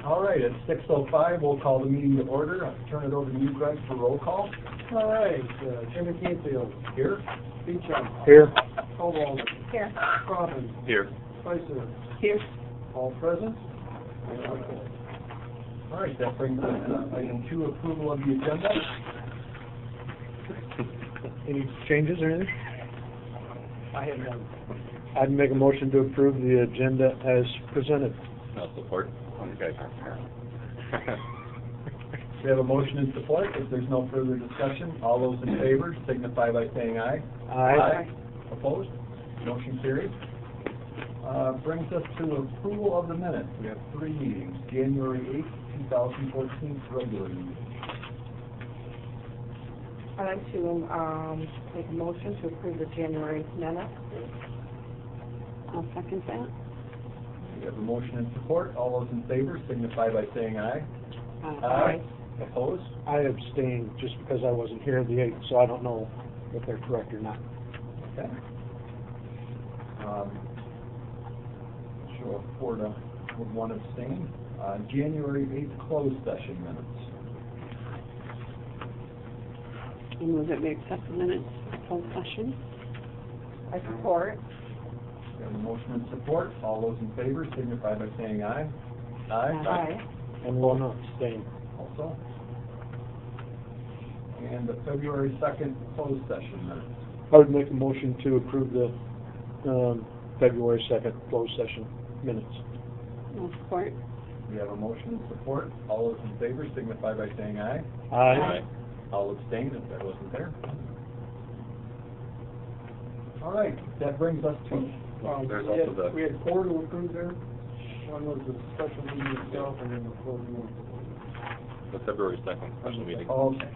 All right, at 6:05, we'll call the meeting to order. I'll turn it over to you, Greg, for roll call. All right, Chairman Canfield. Here. Beecham. Here. Caldwell. Here. Crawford. Here. Spicer. Here. All present. All right, that brings us to item 2, approval of the agenda. Any changes or anything? I have none. I'd make a motion to approve the agenda as presented. No support. Okay. We have a motion and support. If there's no further discussion, all those in favor signify by saying aye. Aye. Opposed? Motion carried. Brings us to approval of the minutes. We have 3 meetings. January 8th, 2014, regular meeting. I'd like to make a motion to approve the January minutes. I'll second that. We have a motion and support. All those in favor signify by saying aye. Aye. Opposed? I abstained just because I wasn't here the 8th, so I don't know if they're correct or not. Okay. Show of 4 to 1 abstain. January 8th closed session minutes. I move that we accept the minutes of closed session. I support. We have a motion and support. All those in favor signify by saying aye. Aye. And one abstain. Also. And the February 2nd closed session minutes. I would make a motion to approve the February 2nd closed session minutes. I'll support. We have a motion and support. All those in favor signify by saying aye. Aye. All abstain if that wasn't there. All right, that brings us to, There's also the- We had 4 to approve there. One was the special meeting itself, and then the closed meeting. The February 2nd special meeting. okay,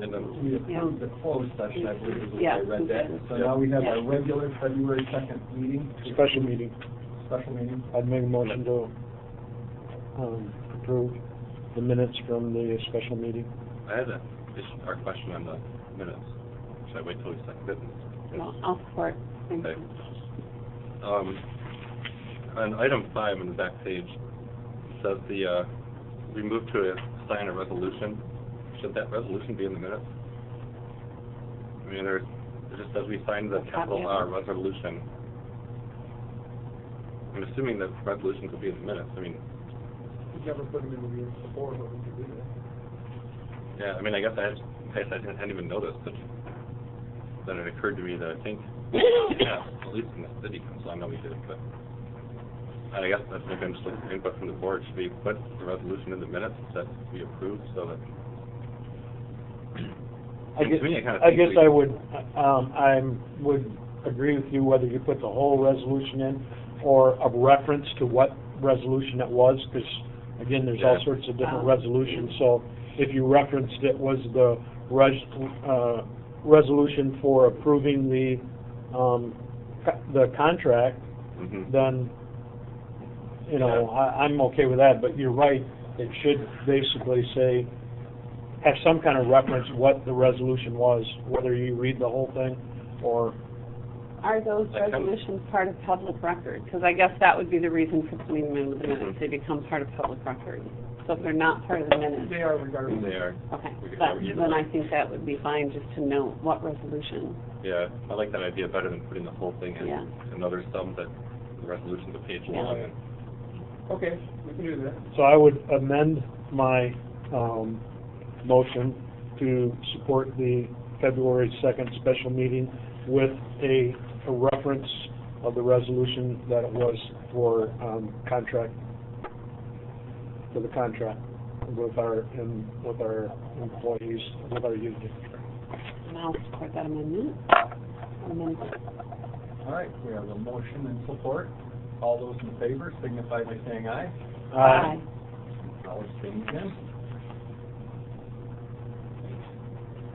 And then, we approved the closed session, I believe is the way I Yeah, read we that. did. So now we have Yeah. our regular February 2nd meeting. Special meeting. Special meeting. I'd make a motion to approve the minutes from the special meeting. I had our question on the minutes. Should I wait till we second it? No, I'll support. Thank Okay. you. On item 5 on the back page, it says we move to sign a resolution. Should that resolution be in the minutes? I mean, it just says we signed the capital R resolution. I'm assuming that resolutions will be in the minutes. I mean, We never put them in the meeting before, but we could do that. yeah, I mean, I guess I hadn't even noticed, but then it occurred to me that I think, yeah, at least in the city council, I know we did, but I guess that's maybe I'm just looking for input from the board. Should we put the resolution in the minutes that we approved so that? I guess, To me, kinda I think guess we- I would agree with you whether you put the whole resolution in or a reference to what resolution it was, because again, there's all Yeah. sorts of different resolutions. So if you referenced it was the resolution for approving the contract, Mhm. then I'm okay with that. But you're right; it should basically say, have some kind of reference what the resolution was, whether you read the whole thing or. Are those I can- resolutions part of public record? Because I guess that would be the reason for putting them in the minutes. They become part of public record. So if they're not part of the minutes, They are regardless. They are. okay, We could but have either then I one. think that would be fine just to note what resolution. Yeah, I like that idea better than putting the whole thing in. Yeah. Another some that the resolution's a page Yeah. long. And Okay, we can do that. So I would amend my motion to support the February 2nd special meeting with a reference of the resolution that it was for contract, for the contract with our employees, with our union. And I'll support that amendment. All right, we have a motion and support. All those in favor signify by saying aye. Aye. All abstain again.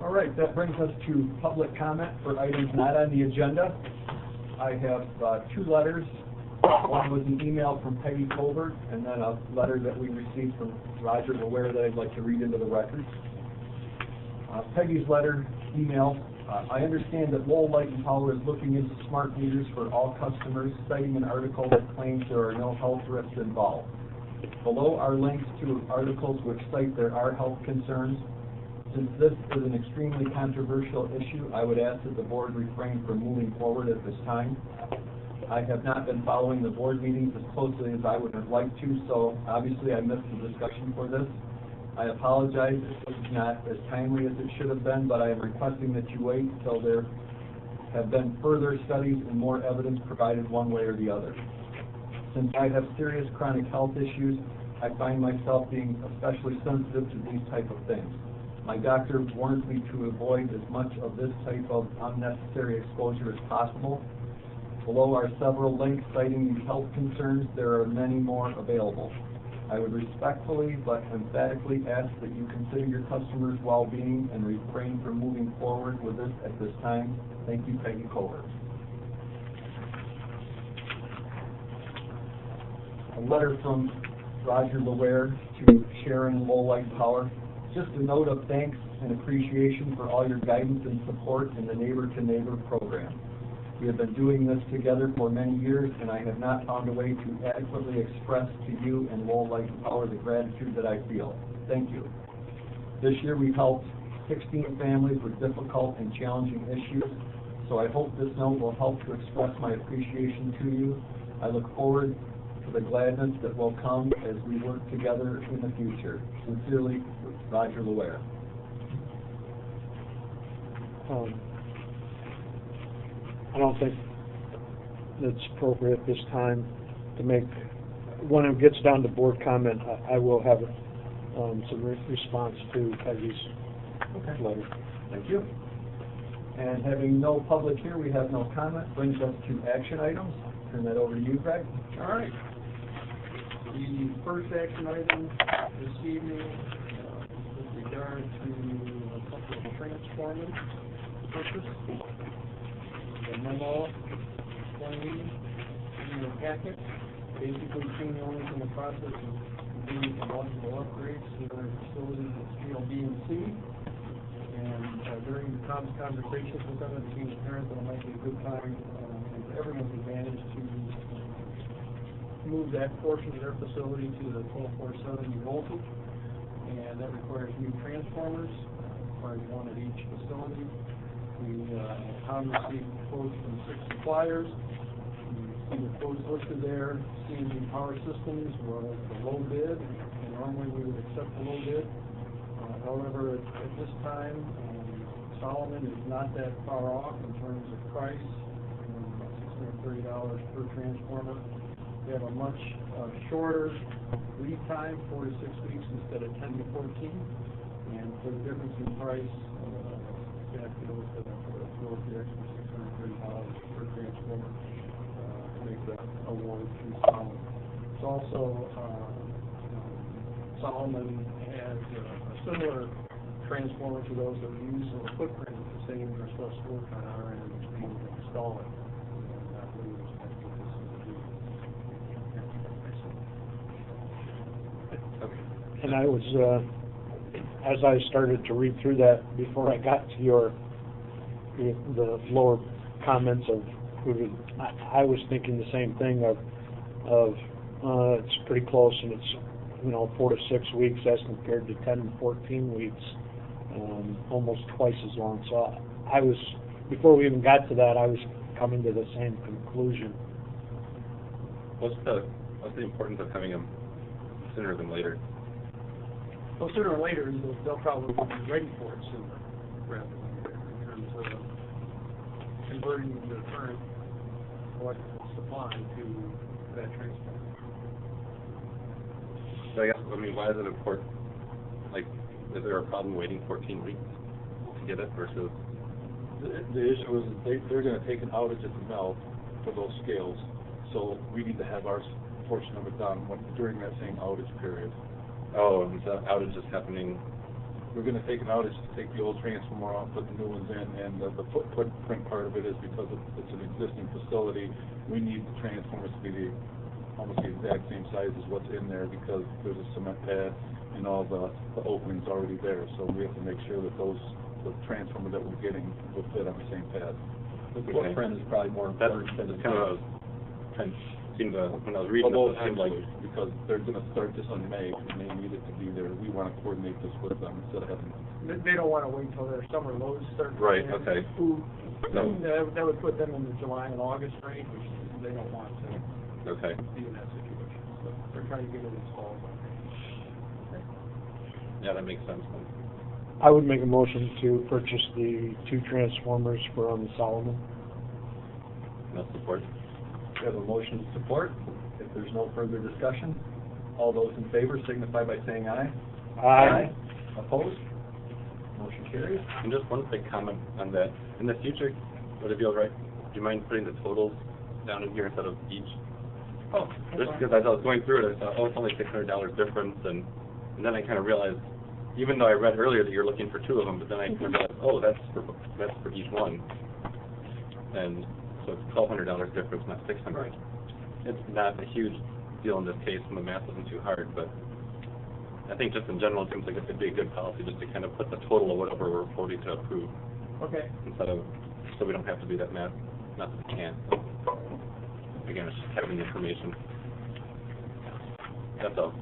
All right, that brings us to public comment for items not on the agenda. I have 2 letters. One was an email from Peggy Colbert, and then a letter that we received from Roger Ware that I'd like to read into the record. Peggy's letter, email, I understand that Lowell Light and Power is looking into smart meters for all customers, citing an article that claims there are no health risks involved. Below are links to articles which cite there are health concerns. Since this is an extremely controversial issue, I would ask that the board refrain from moving forward at this time. I have not been following the board meetings as closely as I would have liked to, so obviously I missed the discussion for this. I apologize if it was not as timely as it should have been, but I am requesting that you wait until there have been further studies and more evidence provided one way or the other. Since I have serious chronic health issues, I find myself being especially sensitive to these type of things. My doctor warns me to avoid as much of this type of unnecessary exposure as possible. Below are several links citing these health concerns. There are many more available. I would respectfully but emphatically ask that you consider your customers' well-being and refrain from moving forward with this at this time. Thank you, Peggy Covert. A letter from Roger Lowell to Sharon Lowell Light Power. Just a note of thanks and appreciation for all your guidance and support in the Neighbor to Neighbor program. We have been doing this together for many years, and I have not found a way to adequately express to you and Lowell Light and Power the gratitude that I feel. Thank you. This year we helped 16 families with difficult and challenging issues, so I hope this note will help to express my appreciation to you. I look forward to the gladness that will come as we work together in the future. Sincerely, Roger Lowell. I don't think it's appropriate at this time to make, when it gets down to board comment, I will have some response to Peggy's letter. Thank you. And having no public here, we have no comment, brings us to action items. Turn that over to you, Greg. All right. The first action item this evening with regard to a couple of transformers purchase. The memo explained in your packet. Basically, King is in the process of doing some multiple upgrades to their facilities at scale B and C. And during the conversations with them, it became apparent that it might be a good time and for everyone's advantage to move that portion of their facility to the 12.470 voltage. And that requires new transformers, requires one at each facility. We received quotes from 6 suppliers. You see the quotes listed there. C&D Power Systems was the low bid, and normally we would accept the low bid. However, at this time, Solomon is not that far off in terms of price, $630 per transformer. We have a much shorter lead time, 4 to 6 weeks instead of 10 to 14. And for the difference in price, you have to go with the extra $630 per transformer to make the award to Solomon. It's also, Solomon has a similar transformer to those that we use, so the footprint is the same. We're supposed to work on our end to be able to install it. And I was, as I started to read through that, before I got to the lower comments of, I was thinking the same thing of it's pretty close, and it's 4 to 6 weeks as compared to 10 to 14 weeks, almost twice as long. So I was, before we even got to that, I was coming to the same conclusion. What's the importance of having them sooner than later? Well, sooner or later, they'll probably be ready for it sooner, rather than later, in terms of converting the current electrical supply to that transformer. So I guess, why is it important? Like, is there a problem waiting 14 weeks to get it versus? The issue is they're going to take an outage at the mill for those scales, so we need to have our portion of it done during that same outage period. Oh, and the outage is happening. We're going to take an outage to take the old transformer off, put the new ones in, and the footprint part of it is because it's an existing facility. We need the transformers to be almost the exact same size as what's in there because there's a cement pad and all the openings already there. So we have to make sure that those the transformer that we're getting will fit on the same pad. The footprint is probably more That's important than the. kind of, when I was reading Well, this, it seemed like, because they're gonna start this in May, and they need it to be there, we wanna coordinate this with them instead of having. They don't wanna wait till their summer loads start. Right, coming in. okay. No. That would put them in the July and August range, which they don't want to okay. be in that situation. So they're trying to get it installed. Yeah, that makes sense then. I would make a motion to purchase the 2 transformers from Solomon. No support? We have a motion to support. If there's no further discussion, all those in favor signify by saying aye. Aye. Opposed? Motion carries. And just one quick comment on that. In the future, would it be all right, do you mind putting the totals down in here instead of each? Oh. Just because as I was going through it, I thought, oh, it's only $600 difference, and then I kind of realized, even though I read earlier that you're looking for 2 of them, but then I kind of realized, oh, that's for each one. And so it's $1,200 difference, not $600. Right. It's not a huge deal in this case, and the math isn't too hard, but I think just in general, it seems like it would be a good policy just to kind of put the total of whatever we're voting to approve, Okay. instead of, so we don't have to do that math, not that we can't. But again, it's just having the information. That's all.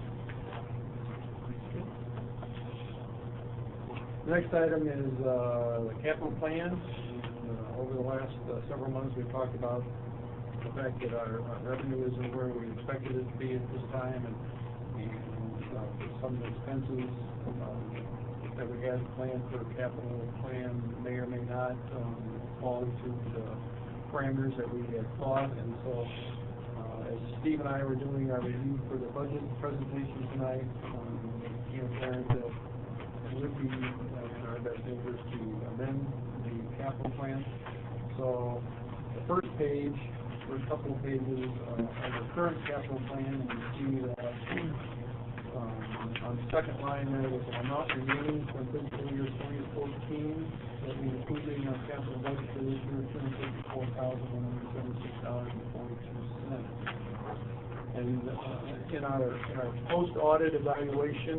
The next item is the capital plan. Over the last several months, we've talked about the fact that our revenue isn't where we expected it to be at this time, and some of the expenses that we had planned for a capital plan may or may not fall into the parameters that we had thought. And so, as Steve and I were doing our review for the budget presentation tonight, it became apparent that it would be in our best interest to amend the capital plan. So the first page, first couple of pages of the current capital plan, and you see that on the second line there was an amount remaining from fiscal year 2014 that we included in our capital budget for this year, $254,176.42. And in our post-audit evaluation,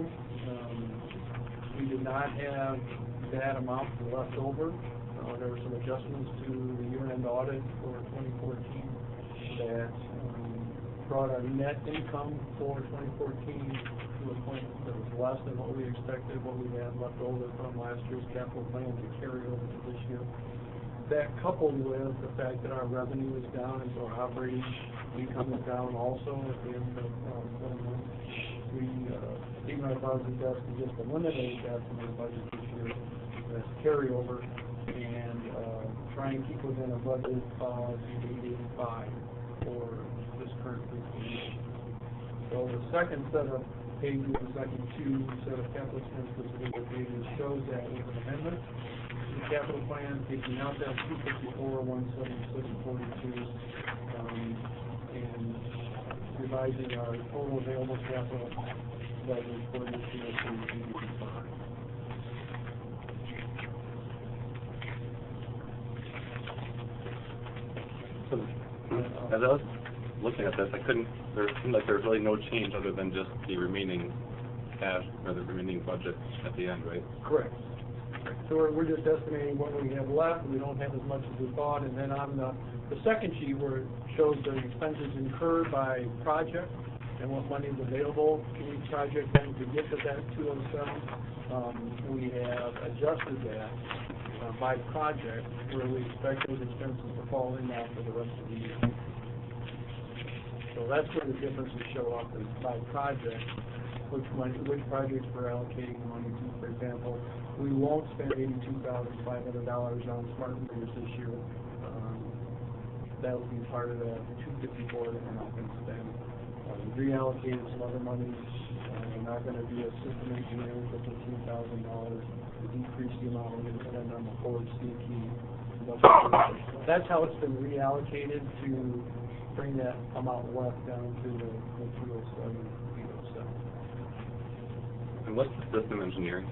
we did not have that amount left over. There were some adjustments to the year-end audit for 2014 that brought our net income for 2014 to a point that was less than what we expected, what we had left over from last year's capital plan to carry over to this year. That coupled with the fact that our revenue is down and so our operating income is down also at the end of 2021. We, even our budget best to just eliminate that from our budget this year as carryover and try and keep within a budget of 885 for this current fiscal year. So the second set of pages, the second 2 set of capital expense specific pages shows that with an amendment to the capital plan, taking out that 254,176.42 and revising our total available capital budget for this year to 885. So, as I was looking at this, it seemed like there was really no change other than just the remaining cash, or the remaining budget at the end, right? Correct. So we're just estimating what we have left, we don't have as much as we thought, and then on the second sheet where it shows the expenses incurred by project and what money is available to each project, then to get to that 207, we have adjusted that by project where we expect those expenses to fall in now for the rest of the year. So that's where the differences show up is by project, which projects we're allocating money to. For example, we won't spend $82,500 on smart meters this year. That will be part of that 254 that we're not going to spend. We reallocated some other monies. We're not going to do a system engineering for $15,000 to decrease the amount we're going to spend on the Ford CT. That's how it's been reallocated to bring that amount left down to the 207, 807. And what's the system engineering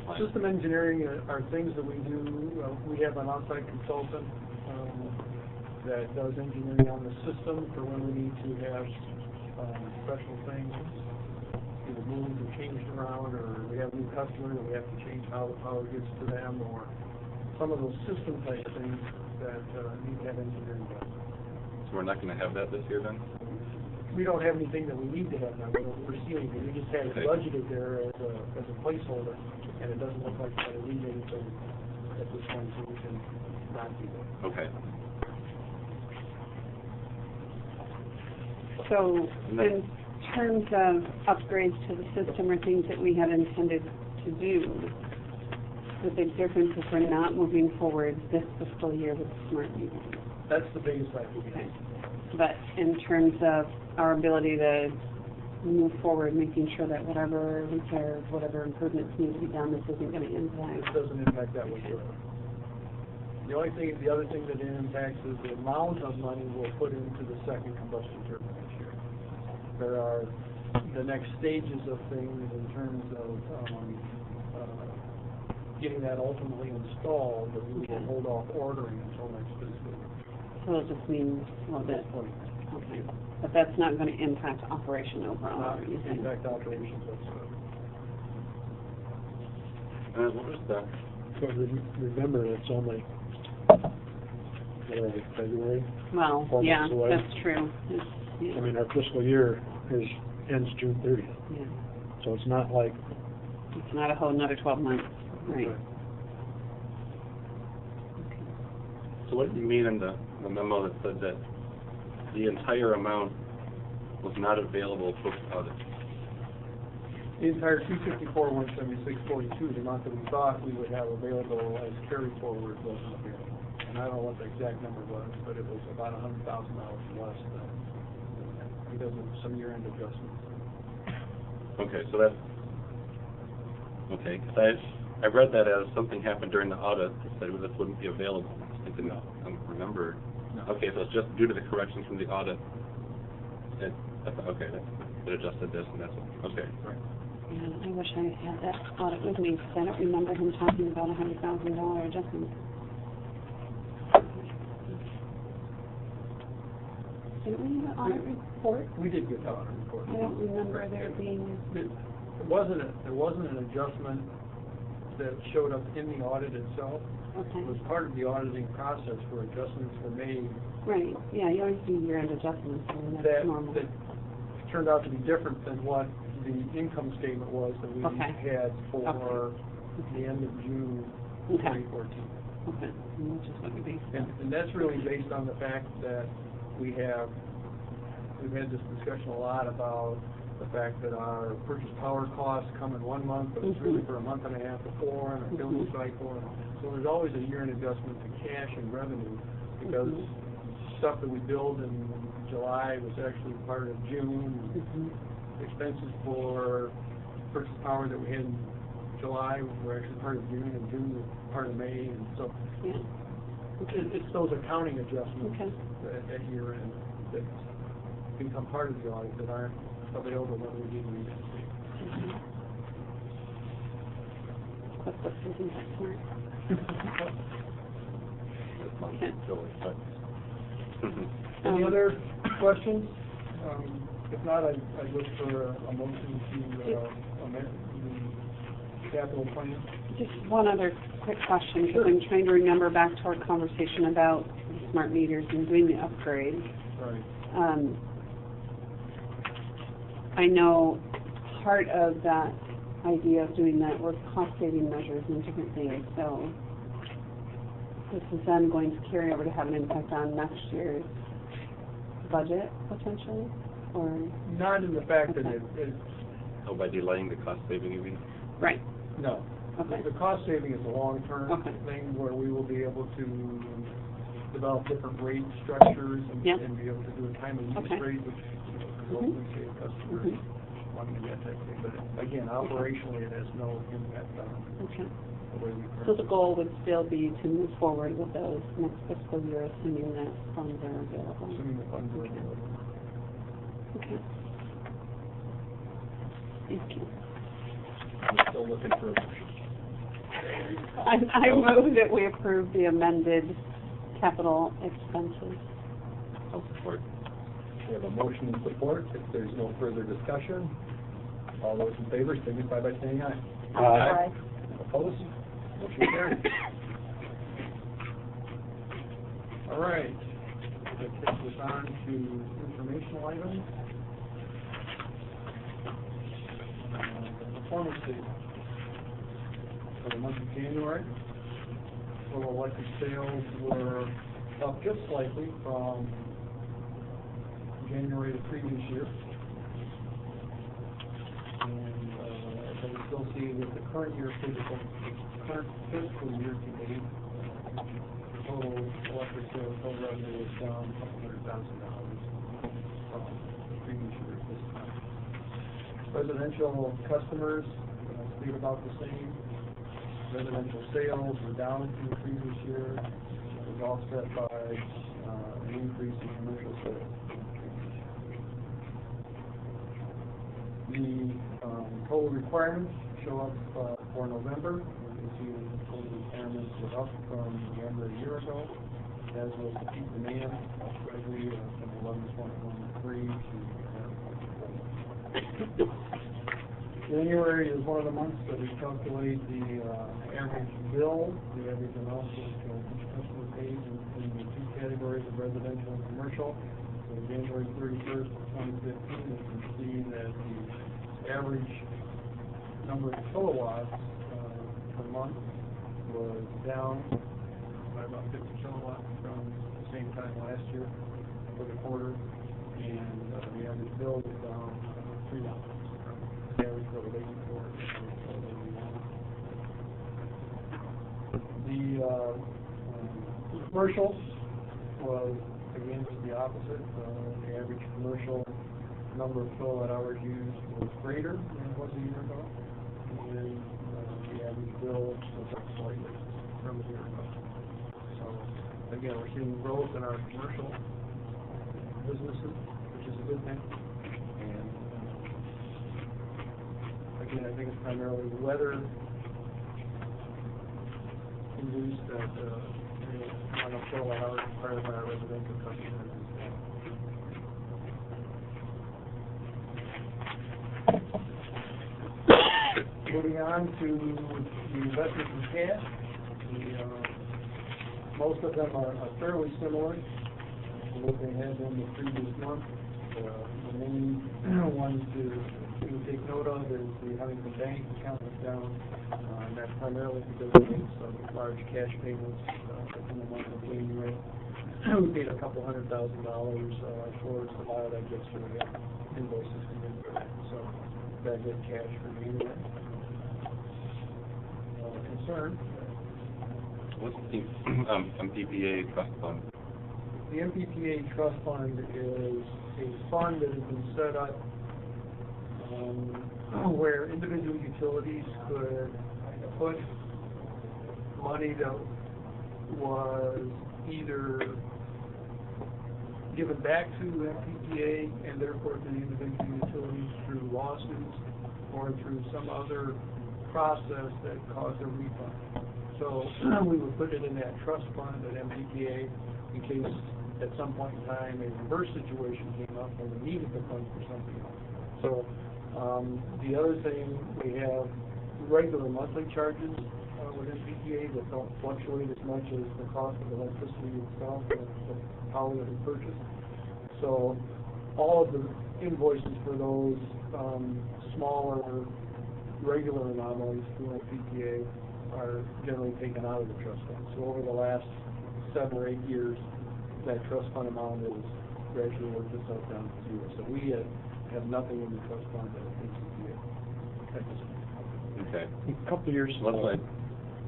plan? System engineering are things that we do. We have an outside consultant that does engineering on the system for when we need to have special things, either move or changed around, or we have a new customer and we have to change how the power gets to them, or some of those system type things that need to have engineering done. So we're not gonna have that this year then? We don't have anything that we need to have now, we don't foresee anything, we just had it Okay. budgeted there as a placeholder, and it doesn't look like we're gonna need anything at this point, so we can not do that. Okay. So in terms of upgrades to the system or things that we had intended to do, the big difference is we're not moving forward this fiscal year with smart meters. That's the biggest factor. Okay. But in terms of our ability to move forward, making sure that whatever repairs, whatever improvements need to be done, this isn't going to It impact. doesn't impact that whatsoever. The other thing that it impacts is the amount of money we'll put into the second combustion turbine this year. There are the next stages of things in terms of getting that ultimately installed, that we will hold off ordering until next fiscal year. So it'll just mean a little bit. Okay. But that's not going to impact operation overall Not or anything? impact operations whatsoever. What was the, But remember, it's only, February? Well, 4 yeah, months away. that's true. Yeah. I mean, our fiscal year ends June 30th, Yeah. so it's not like, It's not a whole another 12 months, right? so what did you mean in the memo that said that the entire amount was not available post-audit? The entire 254,176.42, the amount that we thought we would have available as carry forward wasn't available. And I don't know what the exact number was, but it was about $100,000 less than, because of some year-end adjustments. Okay, so that's, okay, 'cause I read that as something happened during the audit that said this wouldn't be available. I didn't remember. No. Okay, so it's just due to the corrections from the audit. Okay, it adjusted this and that's, okay. Right. Yeah, I wish I had that audit with me, because I don't remember him talking about $100,000 adjustment. Didn't we have an audit report? We did get the audit report. I don't remember there being, There wasn't an adjustment that showed up in the audit itself. okay, It was part of the auditing process where adjustments were made right, yeah, you always do year-end adjustments, and that, that's normal. that turned out to be different than what the income statement was that we Okay. had for Okay. the end of June Okay. 2014. Okay, which is what we do. And that's really based on the fact that we've had this discussion a lot about the fact that our purchase power costs come in 1 month, but it's really for a month and a half before, and our billing cycle. And so there's always a year-end adjustment to cash and revenue, because stuff that we billed in July was actually part of June. Expenses for purchase power that we had in July were actually part of June, and June was part of May, and so Yeah, it's those accounting adjustments okay. at year-end that become part of the audit that aren't available when we do the QuickBooks isn't that smart. Okay. Any other questions? If not, I'd look for a motion to amend the capital plan. Just one other quick question, because I'm trying to remember back to our conversation about the smart meters and doing the upgrade. Right. I know part of that idea of doing that were cost-saving measures and different things, so this is then going to carry over to have an impact on next year's budget, potentially, or? Not in the fact that it, Oh, by delaying the cost saving, you mean? Right, no. okay. The cost saving is a long-term Okay. thing where we will be able to develop different rate structures and Yep. and be able to do a time of use Okay. rate, which will hopefully save customers money and that type of thing. But again, operationally, it has no impact on Okay. the way we. So the goal would still be to move forward with those next fiscal year, assuming that funds are available. Assuming the funds are available. Okay. Thank you. I'm still looking for a motion. I move that we approve the amended capital expenses. I'll support. We have a motion and support. If there's no further discussion, All those in favor signify by saying aye. Aye. Opposed? Motion carries. All right, that takes us on to informational items. The performance statement for the month of January. Total electric sales were up just slightly from January the previous year. And but we still see that the current fiscal year to date, total electric sales, total revenue was down a couple $100,000 from the previous year at this time. Residential customers stayed about the same. Residential sales were down from the previous year. It was offset by an increase in commercial sales. The total requirements show up for November. You can see the total requirements were up from November a year ago, as was the peak demand, Treasury from 11.13 to 11.4. January is one of the months that we calculate the average bill, the average amount that each customer pays in the two categories of residential and commercial. So January 31st, 2015, you can see that the average number of kilowatts per month was down by about 50 kilowatts from the same time last year for the quarter, and the average bill was down $3. The average bill of $84. The commercial was again just the opposite. The average commercial number of kilowatt hours used was greater than it was a year ago, and the average bill was up slightly from a year ago. So again, we're seeing growth in our commercial businesses, which is a good thing. And again, I think it's primarily weather induced that on a kilowatt hours compared by our residential customers. Moving on to the investments in cash, most of them are fairly similar to what they had been the previous month. The main one to take note of is the Huntington Bank account was down, and that's primarily because we made some large cash payments in the month of January. We paid a couple $100,000 towards the biodigest, so we got invoices come in for that. So that hit cash for January. Concern. What's the MPPA trust fund? The MPPA trust fund is a fund that has been set up where individual utilities could put money that was either given back to MPPA and therefore to the individual utilities through lawsuits or through some other process that caused a refund. So we would put it in that trust fund at MPPA in case at some point in time a reverse situation came up and we needed the funds for something else. So the other thing, we have regular monthly charges with MPPA that don't fluctuate as much as the cost of electricity itself, the power that we purchase. So all of the invoices for those smaller regular anomalies through MPPA are generally taken out of the trust fund. So over the last 7 or 8 years, that trust fund amount has gradually worked itself down to zero. So we have nothing in the trust fund at MPPA at this point. Okay. A couple of years What ago. I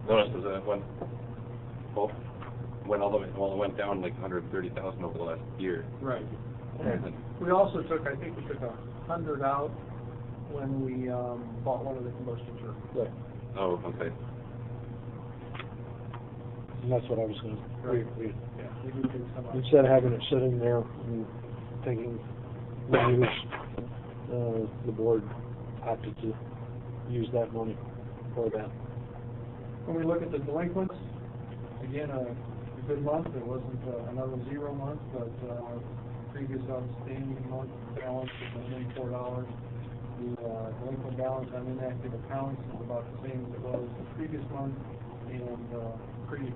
noticed is that it went down like 130,000 over the last year. Right. And we also took, I think we took 100 out when we bought one of the combustion turbines. Right. Oh, okay. And that's what I was going to, Right. We do take some out. instead of having it sitting there and thinking, the board opted to use that money for that. When we look at the delinquents, again, a good month. It wasn't another zero month, but previous outstanding month balance was $104. The delinquent balance on inactive accounts is about the same as it was the previous month, and pretty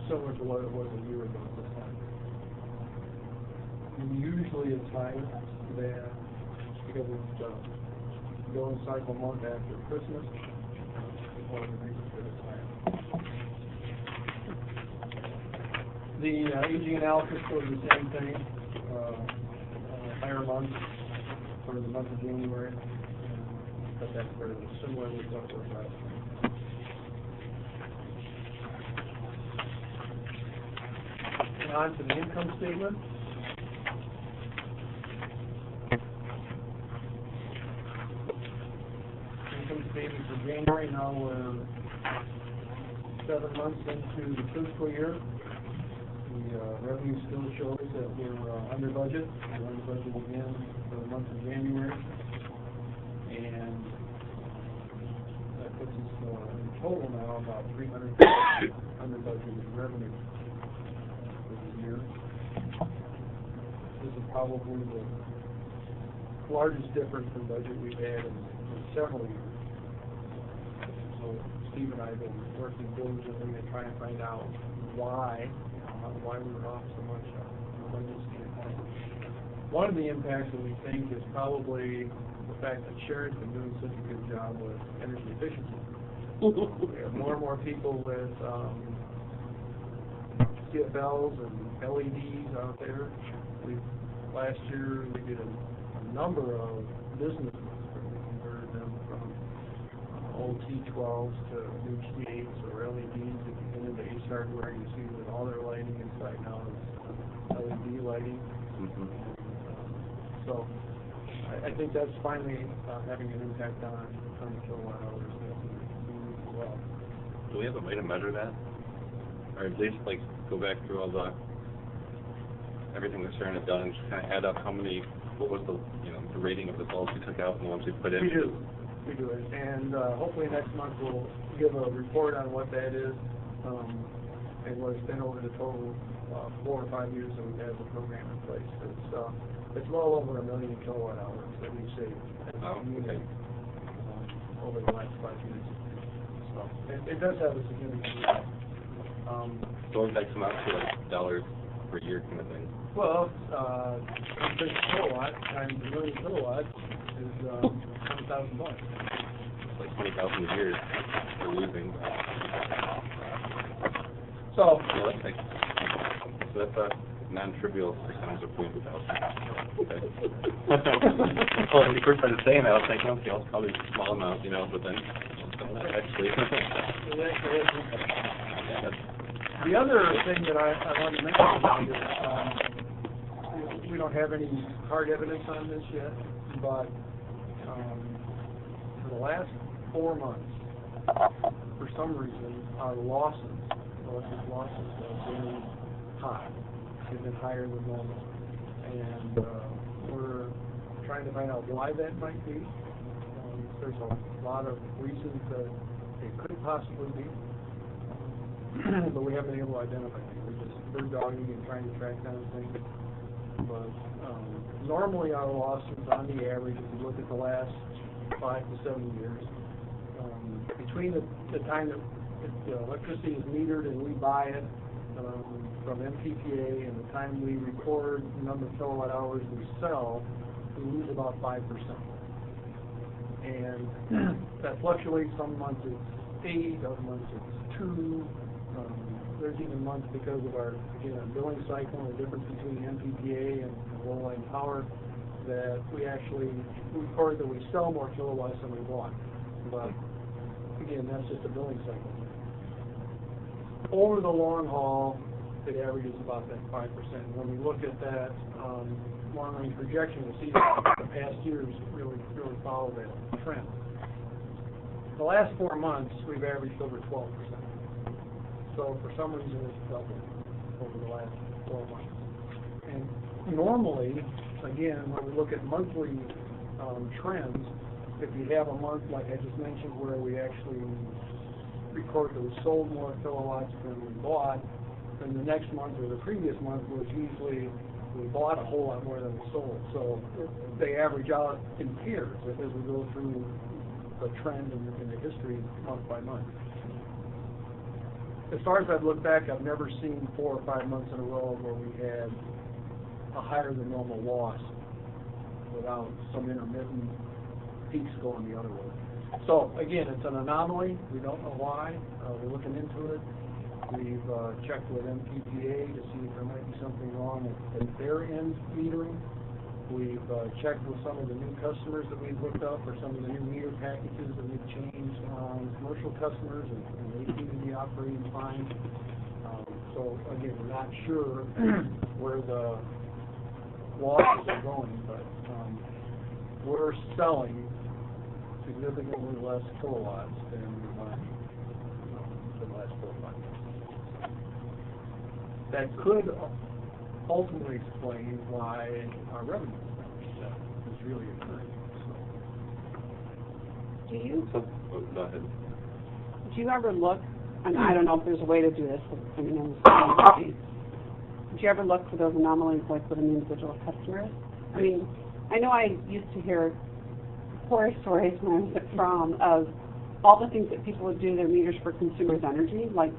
similar to what it was a year ago at this time. And usually it's higher than, because it's billing cycle month after Christmas, one of the reasons that it's higher. The aging analysis was the same thing, higher month for the month of January, but that's very similar with what it was last year. And on to the income statement. Income statement for January, now we're 7 months into the fiscal year. The revenue still shows that we're under budget. We're under budget again for the month of January. And that puts us in total now about $300 under budget in revenue for the year. This is probably the largest difference in budget we've had in several years. So Steve and I have been working diligently to try and find out why we were off so much from the budget standpoint. One of the impacts that we think is probably the fact that Sharon's been doing such a good job with energy efficiency. We have more and more people with CFLs and LEDs out there. Last year we did a number of businesses where we converted them from old T12s to new T8s or LEDs. If you get into Ace Hardware, you see that all their lighting inside now is LED lighting. So I think that's finally having an impact on the kilowatt hours that we use as well. Do we have a way to measure that? Or at least like go back through all everything that Sharon had done and just kind of add up what was the rating of the bulbs we took out and the ones we put in? We do it, and hopefully next month we'll give a report on what that is, and what it's been over the total 4 or 5 years that we've had the program in place. It's well over 1 million kilowatt hours that we've saved as a community over the last 5 years. So it does have a significant impact. So that comes out to like dollars per year kind of thing. Well, 1 kilowatt times 1 million kilowatts is $100,000. It's like 20,000 a year we're losing. So that's a non-trivial percentage of 20,000. Okay. Well, when you first started saying that, I was thinking, okay, it's probably a small amount, but then actually. The other thing that I wanted to mention about is we don't have any hard evidence on this yet, but for the last 4 months, for some reason, our losses have been high. They've been higher than normal. And we're trying to find out why that might be. There's a lot of reasons that it could possibly be. But we haven't been able to identify things. We're just bird dogging and trying to track down things. But normally our losses, on the average, if you look at the last 5 to 7 years, between the time that electricity is metered and we buy it from MPPA and the time we record the number of kilowatt hours we sell, we lose about 5%. And that fluctuates. Some months it's 8, other months it's 2. There's even months because of our billing cycle and the difference between MPPA and Lowell power that we actually record that we sell more kilowatts than we bought. But again, that's just a billing cycle. Over the long haul, it averages about that 5%. When we look at that long-range projection, we see that the past years really follow that trend. The last 4 months, we've averaged over 12%. So for some reason, it's doubled over the last 4 months. And normally, again, when we look at monthly trends, if you have a month like I just mentioned where we actually record that we sold more kilowatts than we bought, then the next month or the previous month was usually we bought a whole lot more than we sold, so they average out in pairs as we go through the trend in the history month by month. As far as I've looked back, I've never seen 4 or 5 months in a row where we had a higher than normal loss without some intermittent peaks going the other way. So again, it's an anomaly. We don't know why. We're looking into it. We've checked with MPPA to see if there might be something wrong at their end metering. We've checked with some of the new customers that we've hooked up, or some of the new meter packages that we've changed on commercial customers, and they seem to be operating fine. So again, we're not sure where the losses are going, but we're selling significantly less kilowatts than we might the last 4 or 5 months. That could ultimately explain why our revenue is really occurring. Do you ever look, and I don't know if there's a way to do this, I mean, do you ever look for those anomalies like with an individual customer? I mean, I know I used to hear horror stories when I was at From of all the things that people would do to their meters for consumers' energy. Like,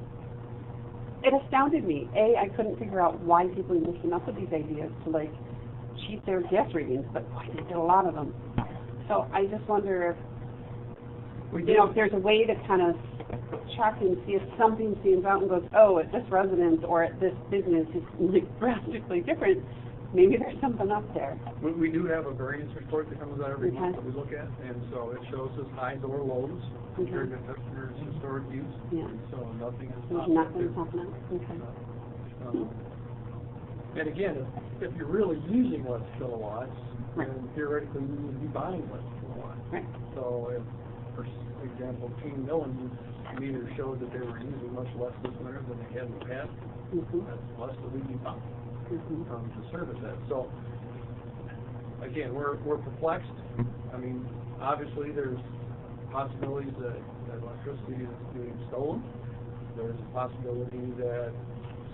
it astounded me. I couldn't figure out why people even came up with these ideas to, like, cheat their gas readings, but boy, they did a lot of them. So I just wonder if, if there's a way to kind of check and see if something stands out and goes, oh, at this residence or at this business it's like drastically different. Maybe there's something up there. We do have a variance report that comes out every month that we look at, and so it shows us highs or lows compared to customers' historic use. Yeah. So nothing is There's nothing popping up. Okay. And again, if you're really using less kilowatts, then theoretically you would be buying less kilowatts. Right. So if, for example, King Millen's meter showed that they were using much less this winter than they had in the past, that's less that we'd be buying. To service that. So again, we're perplexed. I mean, obviously there's possibilities that electricity is being stolen. There's a possibility that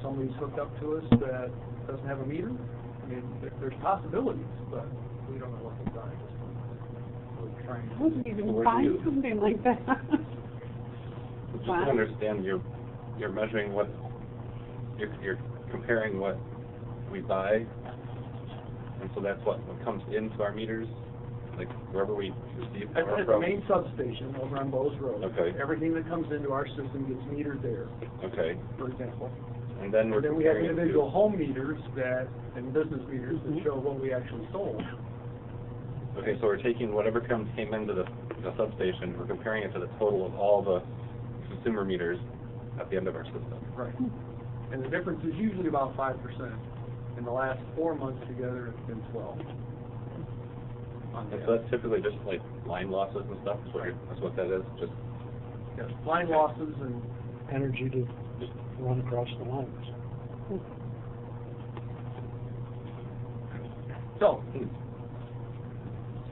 somebody's hooked up to us that doesn't have a meter. I mean, there's possibilities, but we don't know what they are. We're trying to. I wouldn't even find something like that. Just to understand, you're measuring what you're comparing what we buy, and so that's what comes into our meters, like wherever we receive power At the main substation over on Bowes Road. Okay. Everything that comes into our system gets metered there. Okay. For example. And then we have individual home meters and business meters that show what we actually sold. Okay, so we're taking whatever came into the substation, we're comparing it to the total of all the consumer meters at the end of our system. Right. And the difference is usually about 5%. In the last 4 months together, it's been 12. And so that's typically just like line losses and stuff. That's what that is. Just line losses and energy to just run across the lines. So,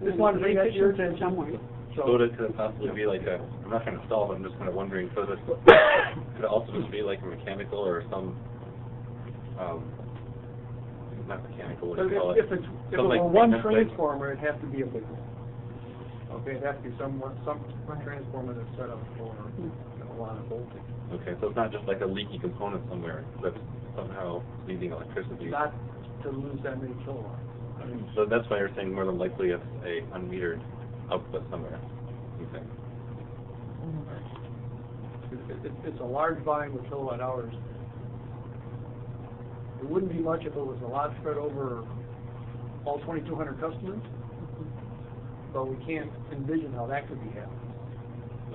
just wanted to bring that to your attention. So could it possibly be like I'm not trying to solve it, I'm just kind of wondering, could it also just be like a mechanical or some, not mechanical, what do you call it? If it were one transformer, it'd have to be a big one. Okay, it'd have to be some transformer that's set up for a lot of voltage. Okay, so it's not just like a leaky component somewhere that's somehow leaving electricity. Not to lose that many kilowatts. I mean, so that's why you're saying more than likely it's a unmetered output somewhere. Okay. It's a large volume of kilowatt hours. It wouldn't be much if it was a lot spread over all 2,200 customers, but we can't envision how that could be happening.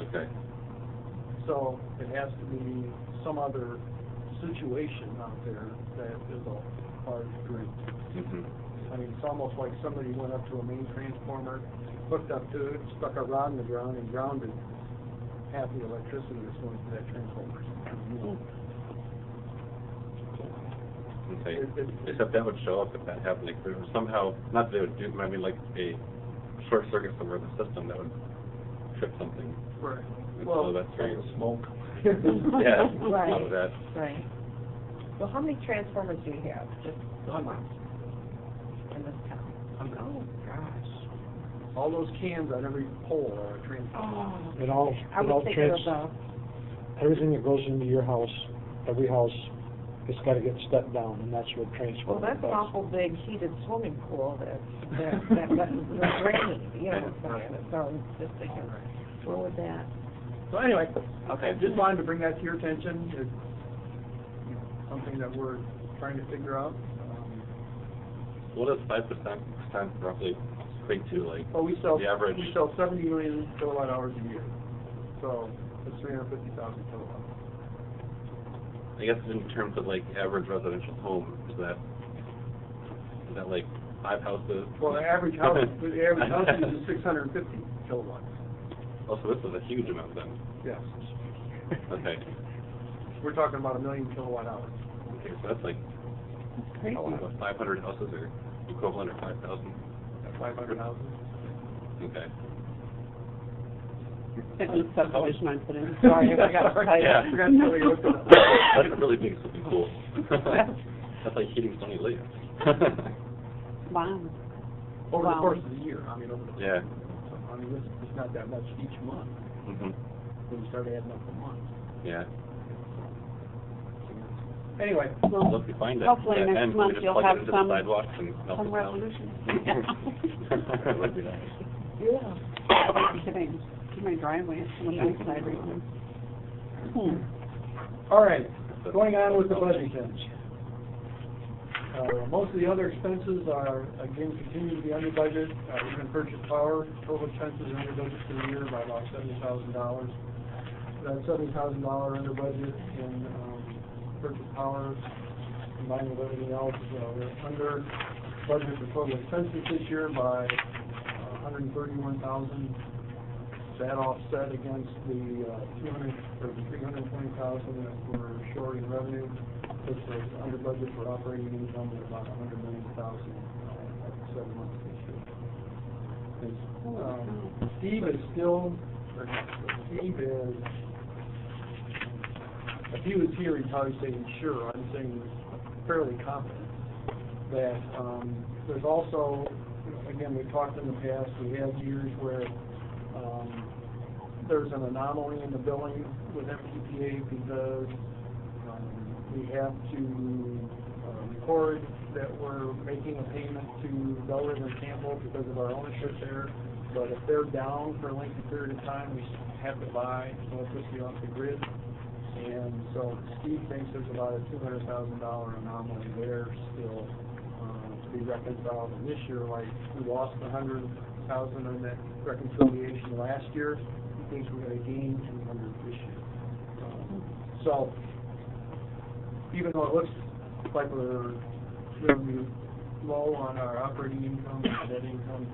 Okay. So it has to be some other situation out there that is a large drain. I mean, it's almost like somebody went up to a main transformer, hooked up to it, stuck a rod in the ground, and grounded half the electricity that's going to that transformer. Okay. Except that would show up if that happened. Like, there was somehow, not that it would do, I mean, like a short circuit somewhere in the system that would trip something. Right. Well, so that's very smoke. Yeah. Right. All of that. Right. Well, how many transformers do you have? Just Hundreds. Oh, gosh. All those cans on every pole are a transformer. Oh, It all, I it all was thinking of trans, everything that goes into your house, every house, it's gotta get stepped down, and that's what Well, transformer that's an does. awful big heated swimming pool that messes with the drainage, you know, it's not, so just thinking, where would that? So anyway, Okay. just wanted to bring that to your attention. It's something that we're trying to figure out. What does 5% roughly equate to, like, Well, we sell the average? 70 million kilowatt hours a year. So it's 350,000 kilowatts. I guess in terms of like average residential home, is that like 5 houses? Well, the average house is 650 kilowatts. Oh, so this is a huge amount then. Yes. Okay. We're talking about 1 million kilowatt hours. Okay, so that's like, crazy. what, 500 houses or equivalent of 5,000? 500 houses. Okay. That was subdivision I put in. Sorry, I got to tell you. Yeah. I forgot to tell you what the- That's a really big swimming pool. That's like heating Stony Lake. Wow. Over the Wow. course of the year, I mean, over the. Yeah. So, I mean, it's not that much each month, Mhm. when you start adding up the months. Yeah. Anyway, Well, So if you find it, hopefully that next end, we month just you'll plug it have into some- the sidewalks and melt some it down. resolution. That would be nice. Yeah. I'm kidding. My driveway is on the backside right now. all right, going on with the budget then. Most of the other expenses are, again, continue to be under budget. Even purchase power, total expenses are under budget for the year by about $70,000. That $70,000 under budget in purchase power, combined with everything else, we're under budget for total expenses this year by $131,000. That offset against the 320,000 that we're short in revenue, which was under budget for operating income of about $100 million at 7 months this year. Steve is still, or not, Steve is, if he was here, he'd probably say he's sure. I'm saying fairly confident that there's also, again, we talked in the past, we have years where there's an anomaly in the billing with FTPA because we have to record that we're making a payment to Lowell and Campbell because of our ownership there. But if they're down for a lengthy period of time, we have to buy electricity off the grid. And so Steve thinks there's about a $200,000 anomaly there still to be reconciled. And this year, like, we lost $100,000 in that reconciliation last year. He thinks we're going to gain $200 this year. So even though it looks like we're going to be low on our operating income and net income,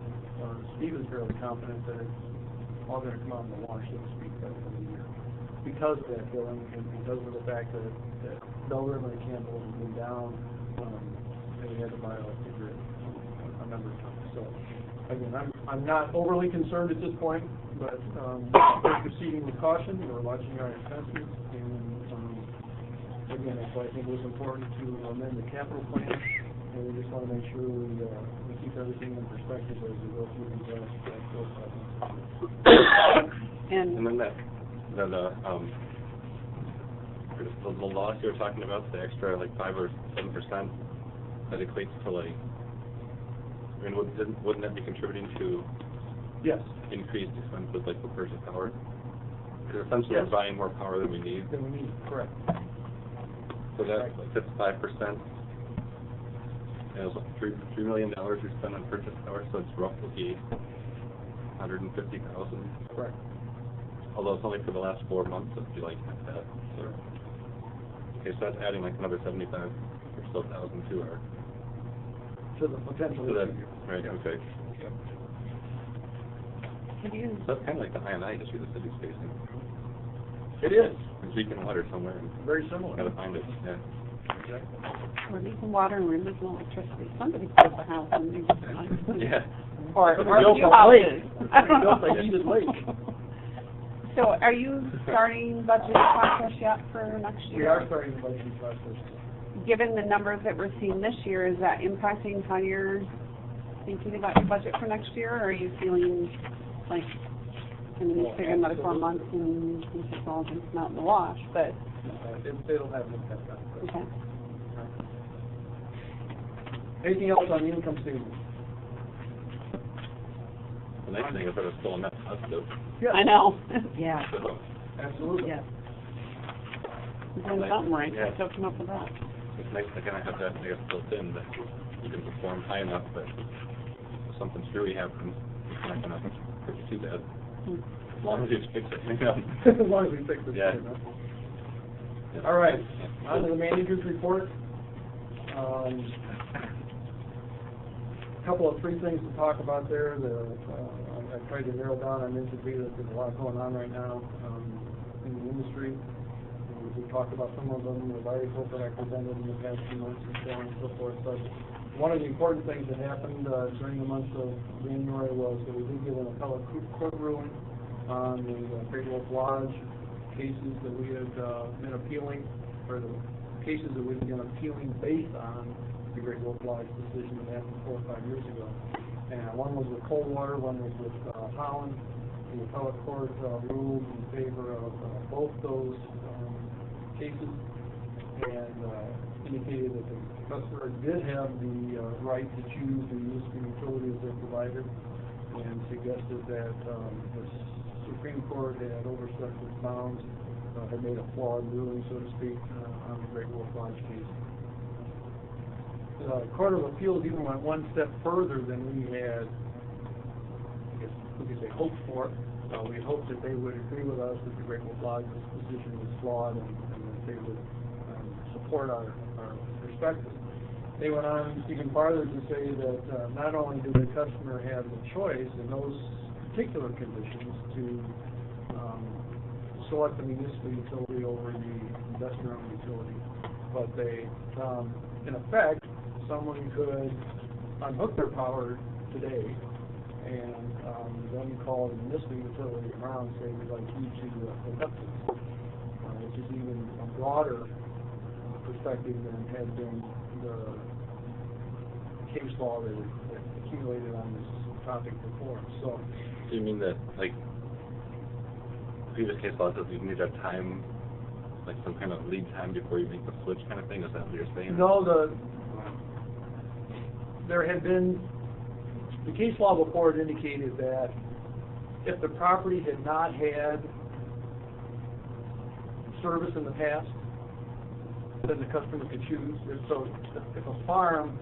Steve is fairly confident that it's all going to come out in the wash, so to speak, by the end of the year. Because of that billing and because of the fact that Bell River and Campbell have been down, they had to buy off the grid a number of times. So again, I'm not overly concerned at this point, but we're proceeding with caution. We're watching our expenses, and again, that's why I think it was important to amend the capital plan. And we just want to make sure we keep everything in perspective as we go through these last 4 And then the loss you were talking about, the extra like 5 or 7%, that equates to like, I mean, wouldn't that be contributing to Yes. increased expenses like the purchase power? Because essentially Yes. we're buying more power than we need. Then we need, correct. So that's 5%. And it was $3 million we spent on purchase power, so it's roughly $150,000. Correct. Although it's only for the last 4 months, it'd be like that. So, okay, so that's adding like another 75 or so thousand to our. To the potential. To that, issue. right? Yeah. Okay. Yep. Have you, So that's kind of like the I&I issue the city's facing. It is. There's leaking water somewhere, and Very similar. gotta find it. Yeah. Exactly. we're leaving water and we're losing electricity. Somebody built a house and they just. Yeah. Or Built a few a houses. I don't Built know. a heated lake. So are you starting budget process yet for next year? We are starting the budgeting process. Given the numbers that we're seeing this year, is that impacting how you're thinking about your budget for next year, or are you feeling like, I mean, it's been another 4 months and it's all just not in the wash, but, It'll have an impact on it. okay. Anything else on the income statement? The nice thing is that it's still a net positive. I know. Yeah, So, Absolutely. yeah. You're doing something right, Yeah. so come up with that. it's nice to kind of have that, I guess, built in, that you can perform high enough that if something screwy happens, it's not gonna hurt you too bad. As long as you fix it, you know. As long as we fix it. Yeah. Yeah. All right, on to the manager's report. Couple of three things to talk about there. I tried to narrow down. I mentioned to you that there's a lot going on right now in the industry. We talked about some of them, the articles that I presented in the past few months and so on and so forth. But one of the important things that happened during the month of January was that we did get an appellate court ruling on the Great Wolf Lodge cases that we had been appealing, or the cases that we've been appealing based on the Great Wolf Lodge decision that happened 4 or 5 years ago. And one was with Coldwater, one was with Holland. The appellate court ruled in favor of both those cases and indicated that the customer did have the right to choose the municipal utility as their provider, and suggested that the Supreme Court had overstepped its bounds, had made a flawed ruling, so to speak, on the Great Wolf Lodge case. The Court of Appeals even went one step further than we had, I guess we could say, hoped for. We had hoped that they would agree with us that the Great Wolf Lodge's position was flawed and that they would support our perspective. They went on even farther to say that not only did the customer have the choice in those particular conditions to select the municipal utility over the investor-owned utility, but they, in effect, someone could unhook their power today and then call the municipal utility around and say, we'd like you to conduct this, which is even a broader perspective than had been the case law that accumulated on this topic before. So you mean that, like, previous case law says you need to have time, like some kind of lead time before you make the switch kind of thing? Is that what you're saying? no, there had been, the case law before it indicated that if the property had not had service in the past, then the customer could choose. So if a farm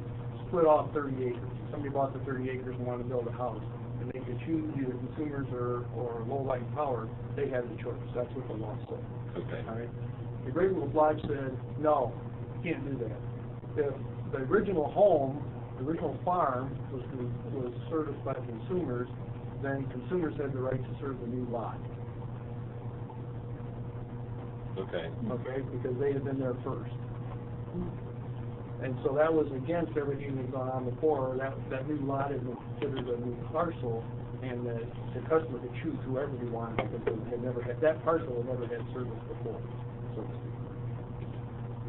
split off 30 acres, somebody bought the 30 acres and wanted to build a house, and they could choose either consumers or low light power, they had the choice. That's what the law said. Okay. All right. The Great Wolf Lodge said, no, you can't do that. If the original home, the original farm was serviced by consumers, then consumers had the right to serve the new lot. Okay. Okay, because they had been there first. And so that was against everything that had gone on before. That new lot had been considered a new parcel, and that the customer could choose whoever he wanted because they had never had, that parcel had never had service before, so to speak.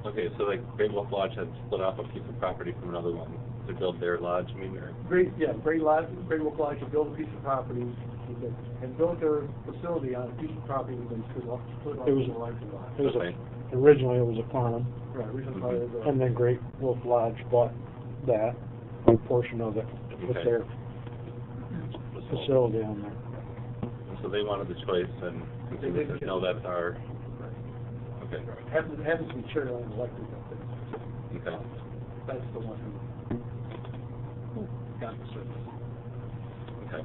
Okay, so like Great Wolf Lodge had split off a piece of property from another one to build their lodge, I mean, or? Great Wolf Lodge had built a piece of property, and built their facility on a piece of property that had been split off It was- the larger lot. It was Okay. originally it was a farm, Right, originally part of the. and then Great Wolf Lodge bought that, a portion of it, with Okay. their facility on there. And so they wanted the choice, and consumers said, no, that's our, okay, Happens to be chair and elected up there. okay. That's the one who got the service. Okay.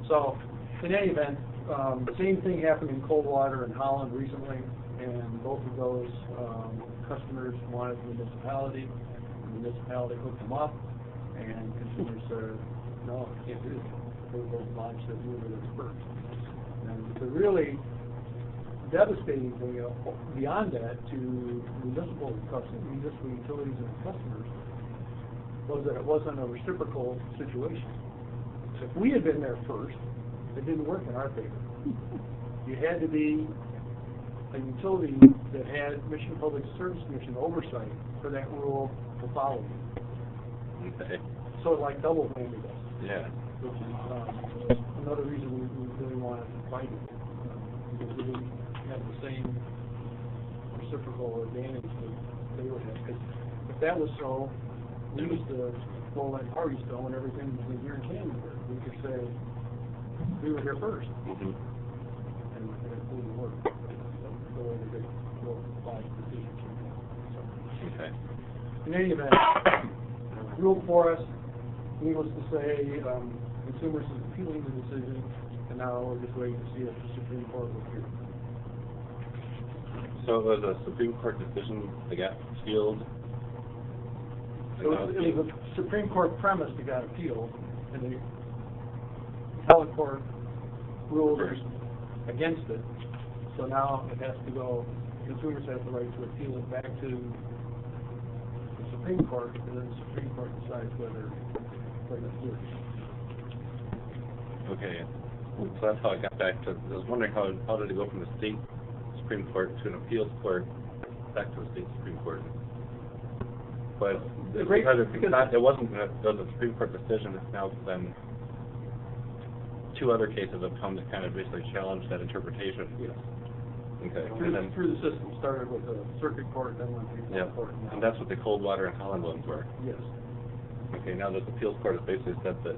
So, in any event, the same thing happened in Coldwater and Holland recently, and both of those customers wanted the municipality. The municipality hooked them up, and consumers said, no, you can't do that. They both lodged that we were there first. And the really devastating thing beyond that to municipal utilities and customers was that it wasn't a reciprocal situation. If we had been there first, it didn't work in our favor. You had to be a utility that had Public Service Commission oversight for that rule to follow. Okay. sort of like double whammy us. Yeah. Which is another reason we really wanted to fight it, because we didn't have the same reciprocal advantage that they would have. 'Cause if that was so, we used to roll like Harvey's and everything was here in Canada. We could say, we were here first, Mm-hmm. and it wouldn't work. The way that they will apply decisions. So, Okay. in any event, ruled for us, needless to say, consumers is appealing the decision, and now we're just waiting to see if the Supreme Court will hear. So it was a Supreme Court decision that got appealed? It was a Supreme Court premise that got appealed, and the appellate court ruled against it. So now it has to go, consumers have the right to appeal it back to the Supreme Court, and then the Supreme Court decides whether it's good. Okay. So that's how I got back to, I was wondering how did it go from the state Supreme Court to an appeals court back to the state Supreme Court? But it's because it wasn't a Supreme Court decision, it's now been two other cases have come that kind of basically challenge that interpretation. Yes. Okay. Through the system, started with the circuit court, then went to the Yeah. court. And that's what the Coldwater and Holland ones were. Yes. Okay, now this appeals court has basically said that,